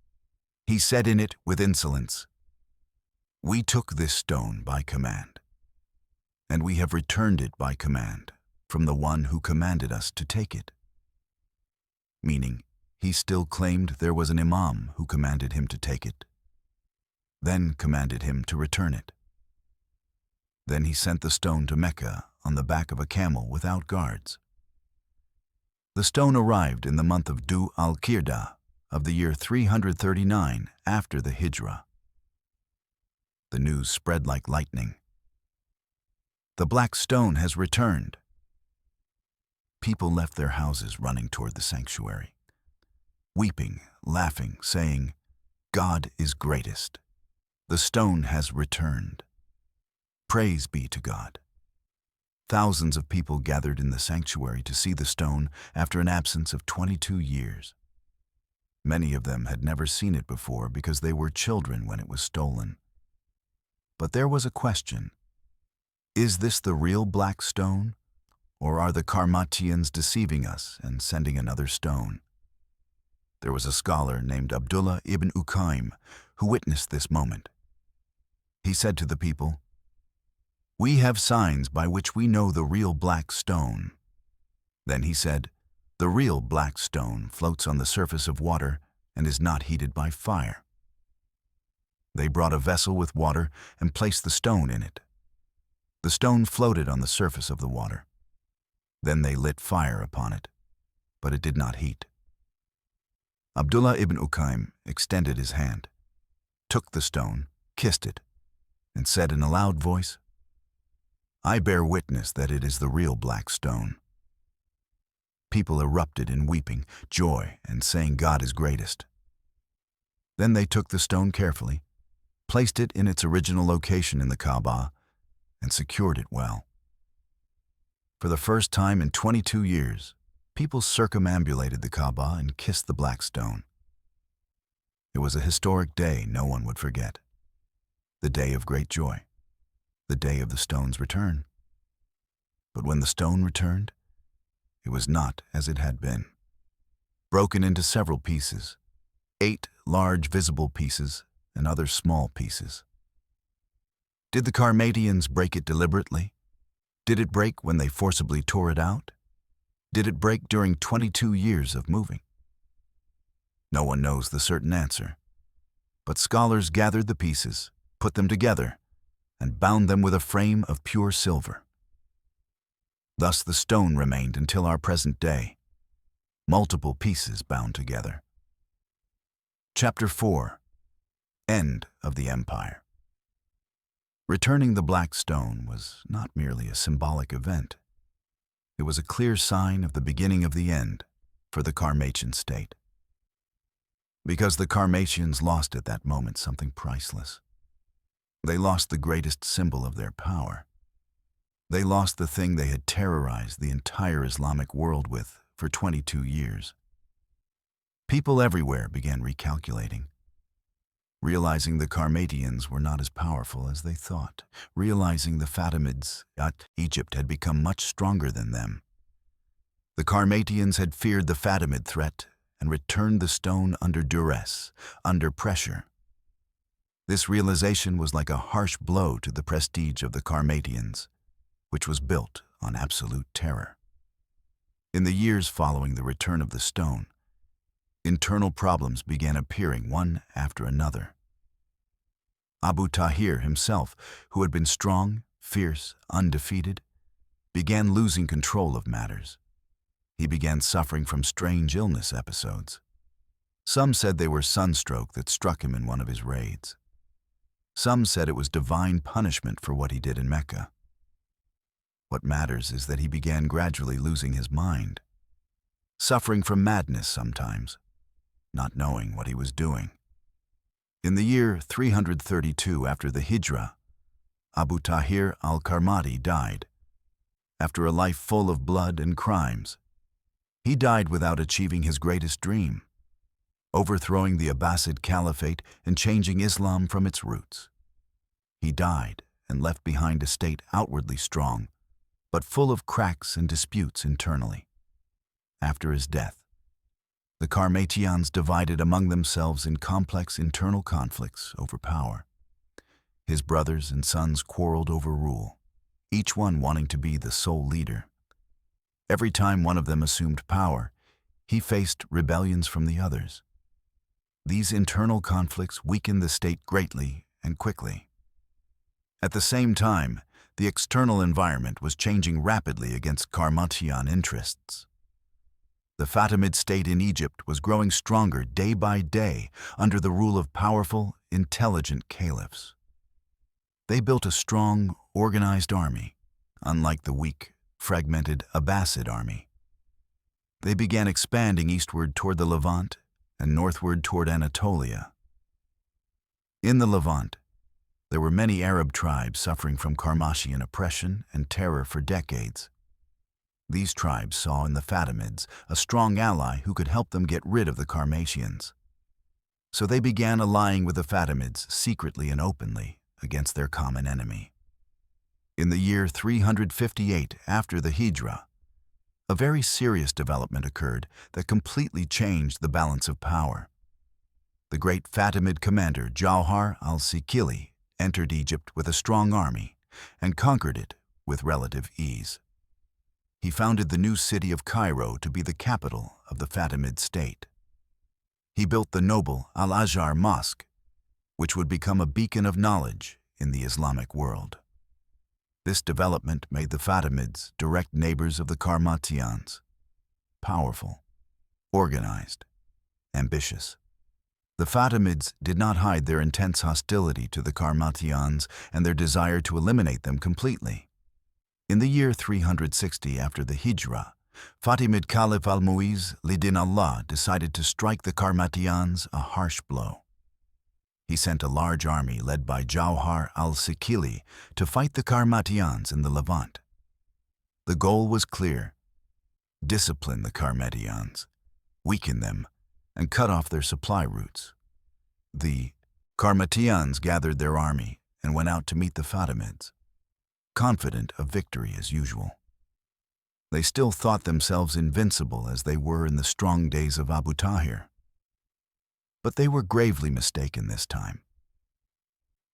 He said in it with insolence, "We took this stone by command, and we have returned it by command from the one who commanded us to take it." Meaning, he still claimed there was an imam who commanded him to take it, then commanded him to return it. Then he sent the stone to Mecca on the back of a camel without guards. The stone arrived in the month of Dhu al-Qirda of the year 339 after the Hijrah. The news spread like lightning. The black stone has returned. People left their houses running toward the sanctuary, weeping, laughing, saying, "God is greatest. The stone has returned. Praise be to God." Thousands of people gathered in the sanctuary to see the stone after an absence of 22 years. Many of them had never seen it before because they were children when it was stolen. But there was a question. Is this the real black stone, or are the Qarmatians deceiving us and sending another stone? There was a scholar named Abdullah ibn Ukaim who witnessed this moment. He said to the people, "We have signs by which we know the real black stone." Then he said, "The real black stone floats on the surface of water and is not heated by fire." They brought a vessel with water and placed the stone in it. The stone floated on the surface of the water. Then they lit fire upon it, but it did not heat. Abdullah ibn Ukaim extended his hand, took the stone, kissed it, and said in a loud voice, "I bear witness that it is the real black stone." People erupted in weeping, joy, and saying God is greatest. Then they took the stone carefully, placed it in its original location in the Kaaba, and secured it well. For the first time in 22 years, people circumambulated the Kaaba and kissed the black stone. It was a historic day no one would forget. The day of great joy, the day of the stone's return. But when the stone returned, it was not as it had been. Broken into several pieces, 8 large visible pieces and other small pieces. Did the Qarmatians break it deliberately? Did it break when they forcibly tore it out? Did it break during 22 years of moving? No one knows the certain answer, but scholars gathered the pieces, put them together, and bound them with a frame of pure silver. Thus the stone remained until our present day, multiple pieces bound together. Chapter 4. End of the Empire. Returning the black stone was not merely a symbolic event. It was a clear sign of the beginning of the end for the Qarmatian state. Because the Qarmatians lost at that moment something priceless. They lost the greatest symbol of their power. They lost the thing they had terrorized the entire Islamic world with for 22 years. People everywhere began recalculating, realizing the Qarmatians were not as powerful as they thought, realizing the Fatimids at Egypt had become much stronger than them. The Qarmatians had feared the Fatimid threat and returned the stone under duress, under pressure. This realization was like a harsh blow to the prestige of the Qarmatians, which was built on absolute terror. In the years following the return of the stone, internal problems began appearing one after another. Abu Tahir himself, who had been strong, fierce, undefeated, began losing control of matters. He began suffering from strange illness episodes. Some said they were sunstroke that struck him in one of his raids. Some said it was divine punishment for what he did in Mecca. What matters is that he began gradually losing his mind, suffering from madness sometimes, not knowing what he was doing. In the year 332 after the Hijrah, Abu Tahir al-Qarmati died. After a life full of blood and crimes, he died without achieving his greatest dream, overthrowing the Abbasid Caliphate and changing Islam from its roots. He died and left behind a state outwardly strong, but full of cracks and disputes internally. After his death, the Qarmatians divided among themselves in complex internal conflicts over power. His brothers and sons quarreled over rule, each one wanting to be the sole leader. Every time one of them assumed power, he faced rebellions from the others. These internal conflicts weakened the state greatly and quickly. At the same time, the external environment was changing rapidly against Qarmatian interests. The Fatimid state in Egypt was growing stronger day by day under the rule of powerful, intelligent caliphs. They built a strong, organized army, unlike the weak, fragmented Abbasid army. They began expanding eastward toward the Levant and northward toward Anatolia. In the Levant, there were many Arab tribes suffering from Qarmatian oppression and terror for decades. These tribes saw in the Fatimids a strong ally who could help them get rid of the Qarmatians. So they began allying with the Fatimids secretly and openly against their common enemy. In the year 358 after the Hijra, a very serious development occurred that completely changed the balance of power. The great Fatimid commander Jawhar al-Sikili entered Egypt with a strong army and conquered it with relative ease. He founded the new city of Cairo to be the capital of the Fatimid state. He built the noble Al-Azhar Mosque, which would become a beacon of knowledge in the Islamic world. This development made the Fatimids direct neighbors of the Qarmatians, powerful, organized, ambitious. The Fatimids did not hide their intense hostility to the Qarmatians and their desire to eliminate them completely. In the year 360 after the Hijra, Fatimid Caliph al-Mu'iz Lidin Allah decided to strike the Qarmatians a harsh blow. He sent a large army led by Jawhar al-Sikili to fight the Qarmatians in the Levant. The goal was clear: discipline the Qarmatians, weaken them, and cut off their supply routes. The Qarmatians gathered their army and went out to meet the Fatimids, confident of victory as usual. They still thought themselves invincible as they were in the strong days of Abu Tahir. But they were gravely mistaken this time.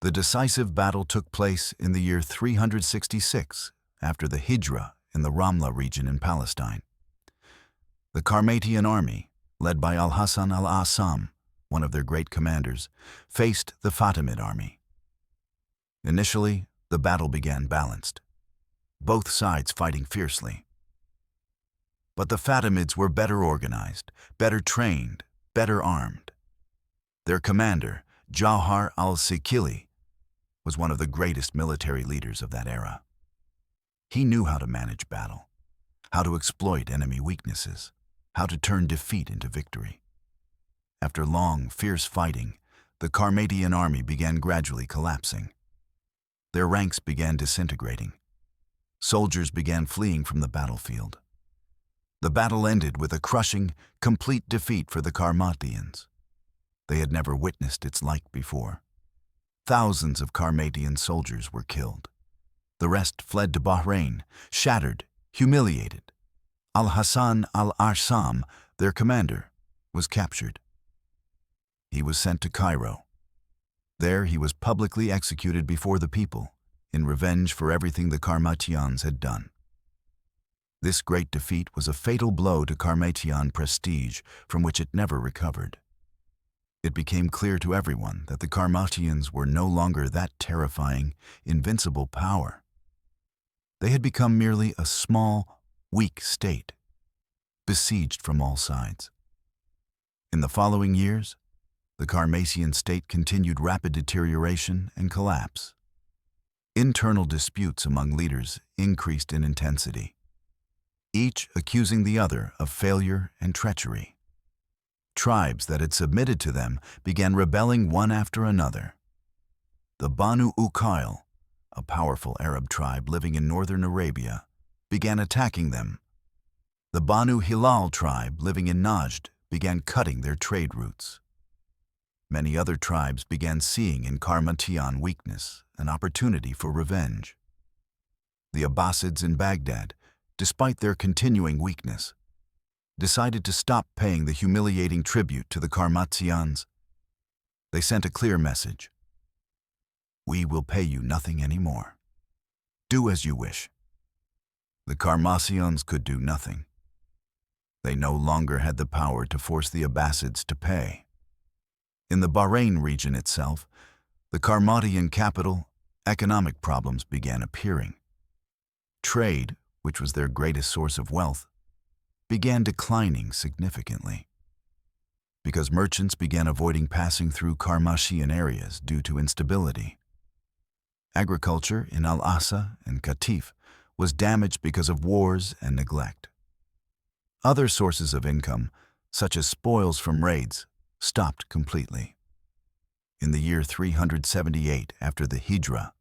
The decisive battle took place in the year 366 after the Hijra in the Ramla region in Palestine. The Qarmatian army, led by al-Hasan al-Assam, one of their great commanders, faced the Fatimid army. Initially, the battle began balanced, both sides fighting fiercely. But the Fatimids were better organized, better trained, better armed. Their commander, Jawhar al-Sikili, was one of the greatest military leaders of that era. He knew how to manage battle, how to exploit enemy weaknesses, how to turn defeat into victory. After long, fierce fighting, the Qarmatian army began gradually collapsing. Their ranks began disintegrating. Soldiers began fleeing from the battlefield. The battle ended with a crushing, complete defeat for the Qarmatians. They had never witnessed its like before. Thousands of Qarmatian soldiers were killed. The rest fled to Bahrain, shattered, humiliated. Al-Hasan al-Assam, their commander, was captured. He was sent to Cairo. There he was publicly executed before the people, in revenge for everything the Qarmatians had done. This great defeat was a fatal blow to Qarmatian prestige from which it never recovered. It became clear to everyone that the Qarmatians were no longer that terrifying, invincible power. They had become merely a small, weak state, besieged from all sides. In the following years, the Qarmatian state continued rapid deterioration and collapse. Internal disputes among leaders increased in intensity, each accusing the other of failure and treachery. Tribes that had submitted to them began rebelling one after another. The Banu Uqayl, a powerful Arab tribe living in northern Arabia, began attacking them. The Banu Hilal tribe living in Najd began cutting their trade routes. Many other tribes began seeing in Qarmatian weakness an opportunity for revenge. The Abbasids in Baghdad, despite their continuing weakness, decided to stop paying the humiliating tribute to the Qarmatians. They sent a clear message: "We will pay you nothing anymore. Do as you wish." The Qarmatians could do nothing. They no longer had the power to force the Abbasids to pay. In the Bahrain region itself, the Qarmatian capital, Economic problems began appearing. Trade, which was their greatest source of wealth, began declining significantly because merchants began avoiding passing through Qarmatian areas due to instability. Agriculture in Al-Asa and Qatif was damaged because of wars and neglect. Other sources of income, such as spoils from raids, stopped completely. In the year 378 after the Hijra,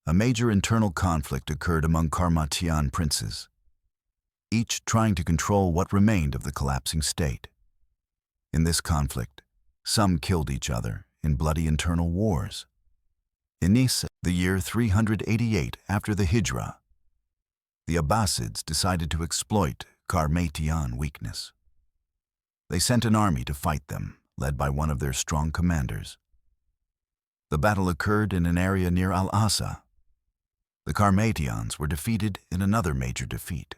a major internal conflict occurred among Qarmatian princes, each trying to control what remained of the collapsing state. In this conflict, some killed each other in bloody internal wars. In Nice, the year 388 after the Hijra, the Abbasids decided to exploit Qarmatian weakness. They sent an army to fight them, led by one of their strong commanders. The battle occurred in an area near Al-Asa. The Qarmatians were defeated in another major defeat.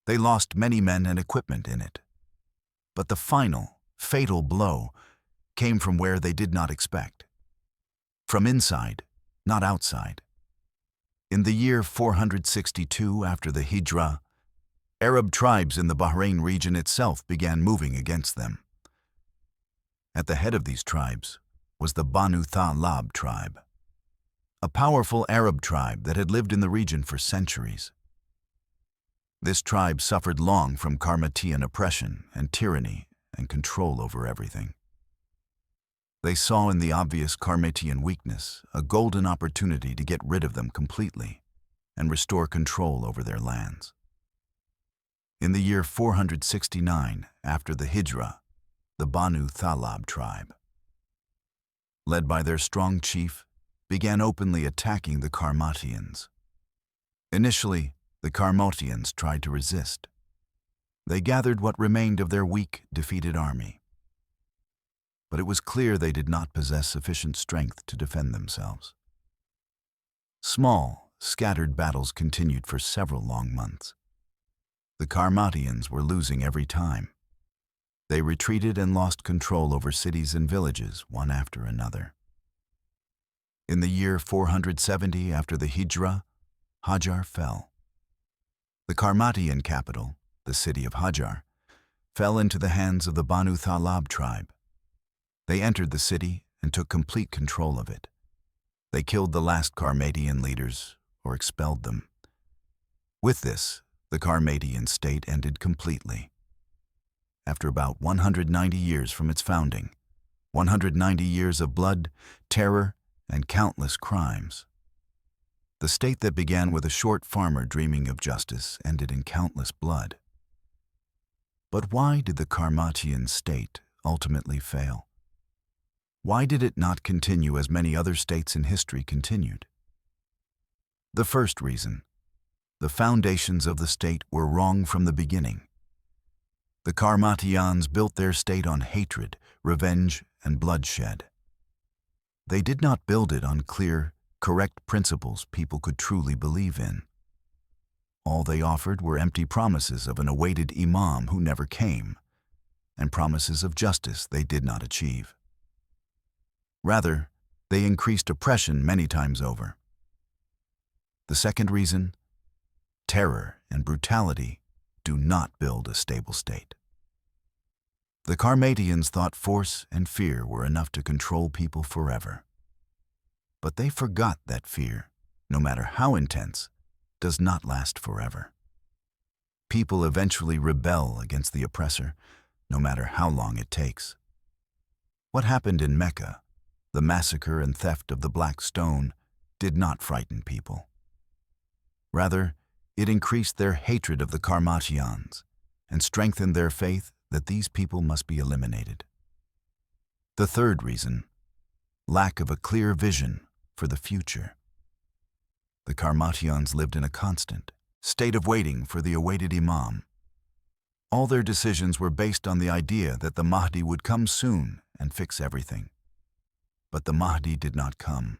They lost many men and equipment in it. But the final, fatal blow came from where they did not expect. From inside, not outside. In the year 462 after the Hijra, Arab tribes in the Bahrain region itself began moving against them. At the head of these tribes was the Banu Thalab tribe, a powerful Arab tribe that had lived in the region for centuries. This tribe suffered long from Qarmatian oppression and tyranny and control over everything. They saw in the obvious Qarmatian weakness a golden opportunity to get rid of them completely and restore control over their lands. In the year 469 after the Hijra, the Banu Thalab tribe, led by their strong chief, began openly attacking the Qarmatians. Initially, the Qarmatians tried to resist. They gathered what remained of their weak, defeated army. But it was clear they did not possess sufficient strength to defend themselves. Small, scattered battles continued for several long months. The Qarmatians were losing every time. They retreated and lost control over cities and villages, one after another. In the year 470 after the Hijra, Hajar fell. The Qarmatian capital, the city of Hajar, fell into the hands of the Banu Thalab tribe. They entered the city and took complete control of it. They killed the last Qarmatian leaders or expelled them. With this, the Qarmatian state ended completely. After about 190 years from its founding, 190 years of blood, terror, and countless crimes. The state that began with a short farmer dreaming of justice ended in countless blood. But why did the Qarmatian state ultimately fail? Why did it not continue as many other states in history continued? The first reason: the foundations of the state were wrong from the beginning. The Qarmatians built their state on hatred, revenge, and bloodshed. They did not build it on clear, correct principles people could truly believe in. All they offered were empty promises of an awaited imam who never came, and promises of justice they did not achieve. Rather, they increased oppression many times over. The second reason: terror and brutality do not build a stable state. The Qarmatians thought force and fear were enough to control people forever. But they forgot that fear, no matter how intense, does not last forever. People eventually rebel against the oppressor, no matter how long it takes. What happened in Mecca, the massacre and theft of the Black Stone, did not frighten people. Rather, it increased their hatred of the Qarmatians and strengthened their faith that these people must be eliminated. The third reason: lack of a clear vision for the future. The Qarmatians lived in a constant state of waiting for the awaited imam. All their decisions were based on the idea that the Mahdi would come soon and fix everything. But the Mahdi did not come.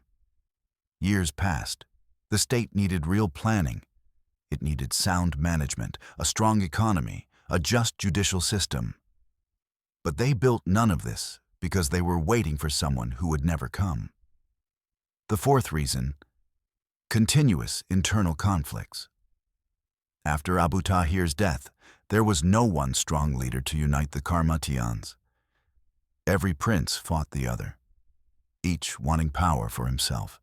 Years passed. The state needed real planning. It needed sound management, a strong economy, a just judicial system. But they built none of this because they were waiting for someone who would never come. The fourth reason: continuous internal conflicts. After Abu Tahir's death, there was no one strong leader to unite the Qarmatians. Every prince fought the other, each wanting power for himself.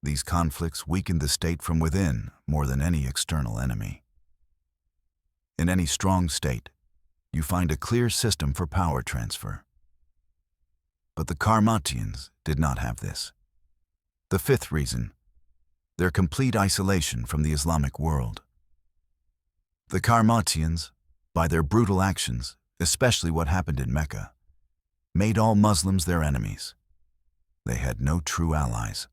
These conflicts weakened the state from within more than any external enemy. In any strong state, you find a clear system for power transfer. But the Qarmatians did not have this. The fifth reason: their complete isolation from the Islamic world. The Qarmatians, by their brutal actions, especially what happened in Mecca, made all Muslims their enemies. They had no true allies.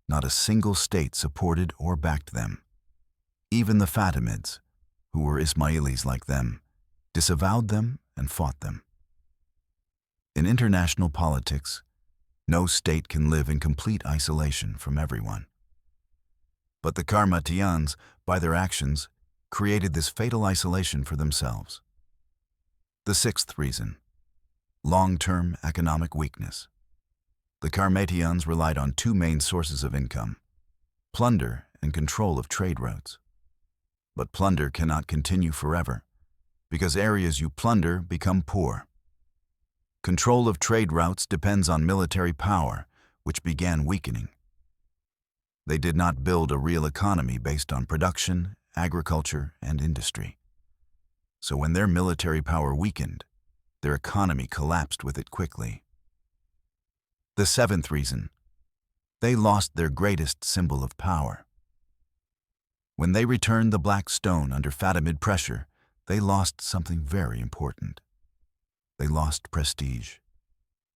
Not a single state supported or backed them. Even the Fatimids, who were Ismailis like them, disavowed them and fought them. In international politics, no state can live in complete isolation from everyone. But the Qarmatians, by their actions, created this fatal isolation for themselves. The sixth reason: long-term economic weakness. The Qarmatians relied on two main sources of income: plunder and control of trade routes. But plunder cannot continue forever, because areas you plunder become poor. Control of trade routes depends on military power, which began weakening. They did not build a real economy based on production, agriculture, and industry. So when their military power weakened, their economy collapsed with it quickly. The seventh reason: they lost their greatest symbol of power. When they returned the black stone under Fatimid pressure, they lost something very important. They lost prestige.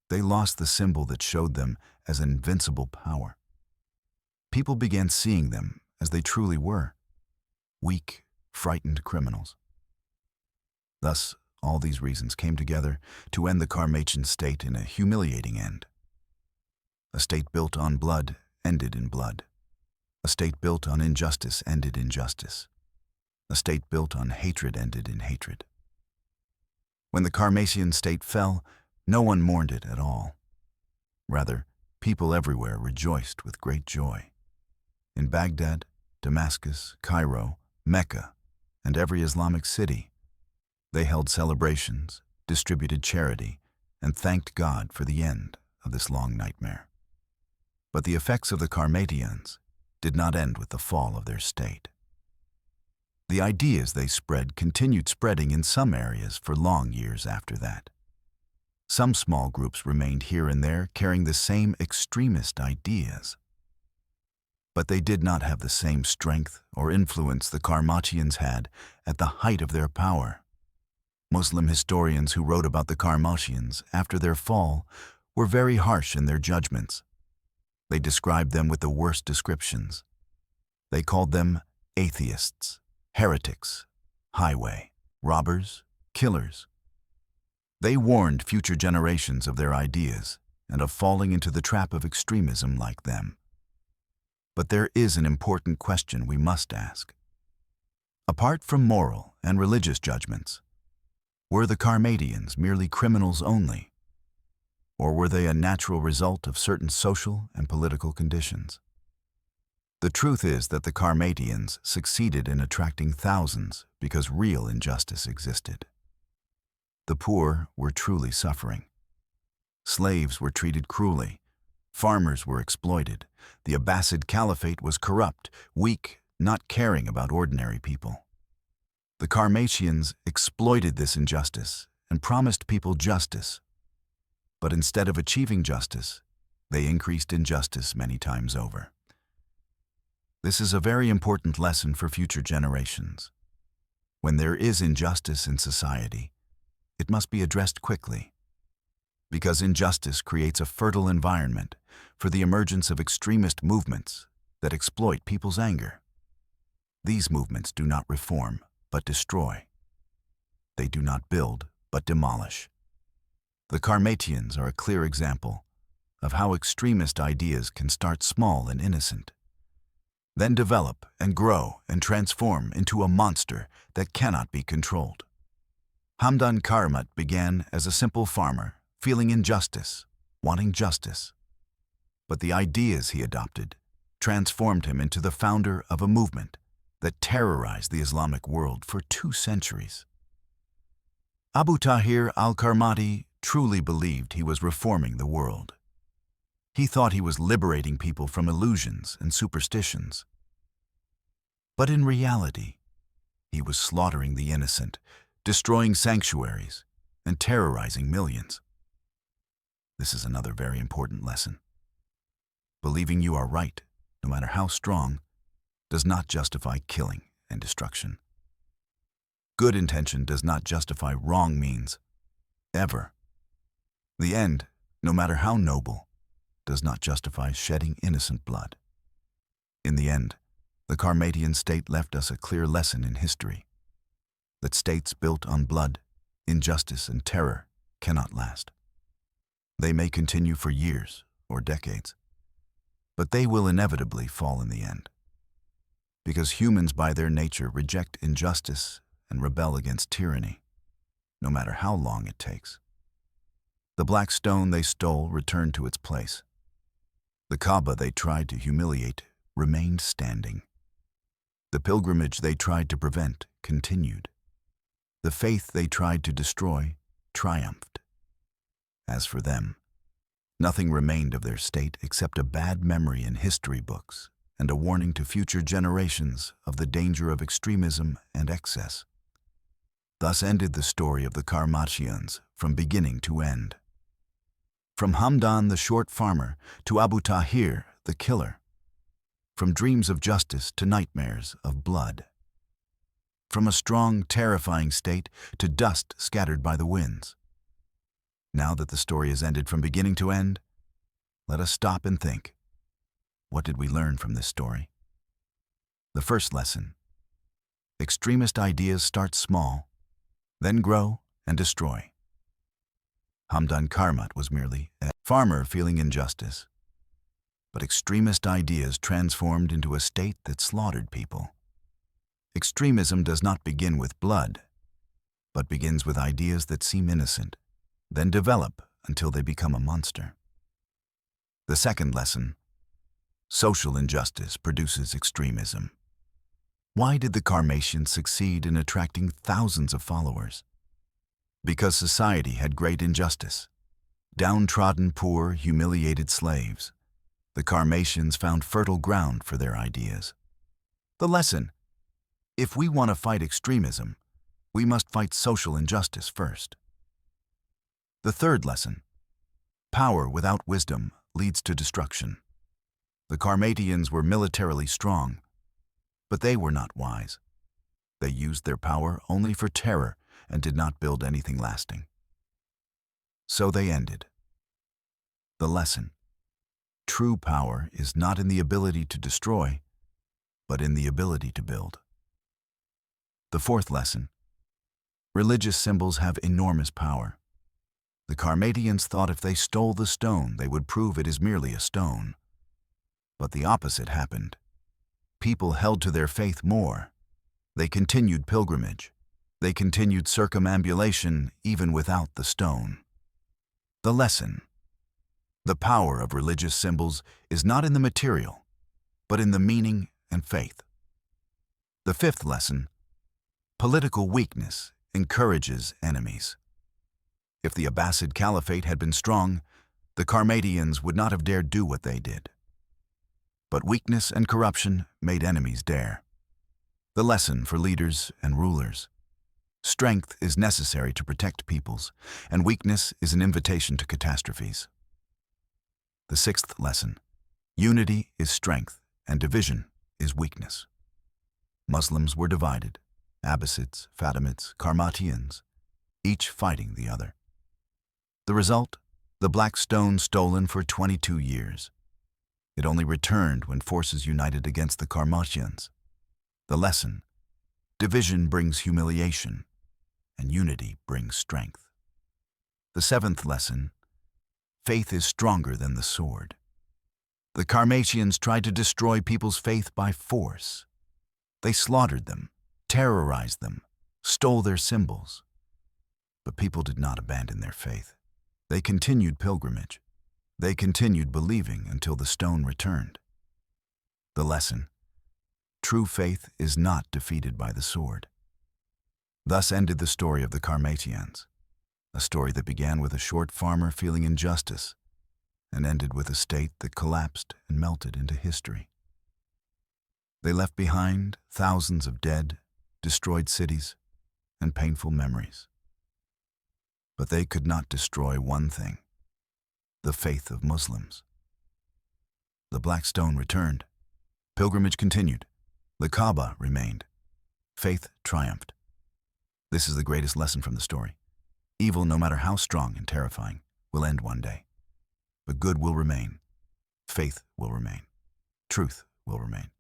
They lost the symbol that showed them as an invincible power. People began seeing them as they truly were: weak, frightened criminals. Thus, all these reasons came together to end the Qarmatian state in a humiliating end. A state built on blood ended in blood. A state built on injustice ended in justice. A state built on hatred ended in hatred. When the Qarmatian state fell, no one mourned it at all. Rather, people everywhere rejoiced with great joy. In Baghdad, Damascus, Cairo, Mecca, and every Islamic city, they held celebrations, distributed charity, and thanked God for the end of this long nightmare. But the effects of the Qarmatians did not end with the fall of their state. The ideas they spread continued spreading in some areas for long years after that. Some small groups remained here and there carrying the same extremist ideas. But they did not have the same strength or influence the Qarmatians had at the height of their power. Muslim historians who wrote about the Qarmatians after their fall were very harsh in their judgments. They described them with the worst descriptions. They called them atheists, heretics, highway, robbers, killers. They warned future generations of their ideas and of falling into the trap of extremism like them. But there is an important question we must ask. Apart from moral and religious judgments, were the Qarmatians merely criminals only? Or were they a natural result of certain social and political conditions? The truth is that the Qarmatians succeeded in attracting thousands because real injustice existed. The poor were truly suffering. Slaves were treated cruelly. Farmers were exploited. The Abbasid Caliphate was corrupt, weak, not caring about ordinary people. The Qarmatians exploited this injustice and promised people justice. But instead of achieving justice, they increased injustice many times over. This is a very important lesson for future generations. When there is injustice in society, it must be addressed quickly, because injustice creates a fertile environment for the emergence of extremist movements that exploit people's anger. These movements do not reform, but destroy. They do not build, but demolish. The Qarmatians are a clear example of how extremist ideas can start small and innocent, then develop and grow and transform into a monster that cannot be controlled. Hamdan Qarmat began as a simple farmer, feeling injustice, wanting justice. But the ideas he adopted transformed him into the founder of a movement that terrorized the Islamic world for 2 centuries. Abu Tahir al-Qarmati truly believed he was reforming the world. He thought he was liberating people from illusions and superstitions. But in reality, he was slaughtering the innocent, destroying sanctuaries, and terrorizing millions. This is another very important lesson. Believing you are right, no matter how strong, does not justify killing and destruction. Good intention does not justify wrong means, ever. The end, no matter how noble, does not justify shedding innocent blood. In the end, the Qarmatian state left us a clear lesson in history, that states built on blood, injustice, and terror cannot last. They may continue for years or decades, but they will inevitably fall in the end. Because humans by their nature reject injustice and rebel against tyranny, no matter how long it takes. The black stone they stole returned to its place. The Kaaba they tried to humiliate remained standing. The pilgrimage they tried to prevent continued. The faith they tried to destroy triumphed. As for them, nothing remained of their state except a bad memory in history books and a warning to future generations of the danger of extremism and excess. Thus ended the story of the Qarmatians from beginning to end. From Hamdan the short farmer to Abu Tahir the killer. From dreams of justice to nightmares of blood. From a strong, terrifying state to dust scattered by the winds. Now that the story has ended from beginning to end, let us stop and think. What did we learn from this story? The first lesson: extremist ideas start small, then grow and destroy. Hamdan Qarmat was merely a farmer feeling injustice, but extremist ideas transformed into a state that slaughtered people. Extremism does not begin with blood, but begins with ideas that seem innocent, then develop until they become a monster. The second lesson: social injustice produces extremism. Why did the Qarmatians succeed in attracting thousands of followers? Because society had great injustice. Downtrodden poor, humiliated slaves. The Qarmatians found fertile ground for their ideas. The lesson: if we want to fight extremism, we must fight social injustice first. The third lesson: power without wisdom leads to destruction. The Qarmatians were militarily strong, but they were not wise. They used their power only for terror and did not build anything lasting. So they ended. The lesson: true power is not in the ability to destroy, but in the ability to build. The fourth lesson: religious symbols have enormous power. The Qarmatians thought if they stole the stone, they would prove it is merely a stone. But the opposite happened. People held to their faith more. They continued pilgrimage. They continued circumambulation even without the stone. The lesson: the power of religious symbols is not in the material, but in the meaning and faith. The fifth lesson: political weakness encourages enemies. If the Abbasid Caliphate had been strong, the Qarmatians would not have dared do what they did. But weakness and corruption made enemies dare. The lesson for leaders and rulers: strength is necessary to protect peoples, and weakness is an invitation to catastrophes. The sixth lesson: unity is strength, and division is weakness. Muslims were divided: Abbasids, Fatimids, Qarmatians, each fighting the other. The result: the black stone stolen for 22 years. It only returned when forces united against the Qarmatians. The lesson: division brings humiliation, and unity brings strength. The seventh lesson: faith is stronger than the sword. The Qarmatians tried to destroy people's faith by force. They slaughtered them, terrorized them, stole their symbols. But people did not abandon their faith. They continued pilgrimage. They continued believing until the stone returned. The lesson: true faith is not defeated by the sword. Thus ended the story of the Qarmatians, a story that began with a short farmer feeling injustice and ended with a state that collapsed and melted into history. They left behind thousands of dead, destroyed cities, and painful memories. But they could not destroy one thing: the faith of Muslims. The black stone returned. Pilgrimage continued. The Kaaba remained. Faith triumphed. This is the greatest lesson from the story. Evil, no matter how strong and terrifying, will end one day. But good will remain. Faith will remain. Truth will remain.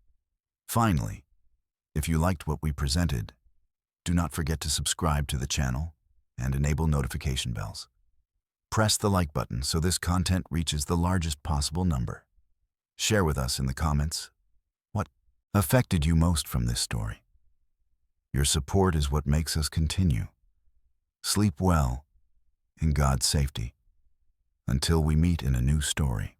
Finally, if you liked what we presented, do not forget to subscribe to the channel and enable notification bells. Press the like button so this content reaches the largest possible number. Share with us in the comments what affected you most from this story. Your support is what makes us continue. Sleep well in God's safety until we meet in a new story.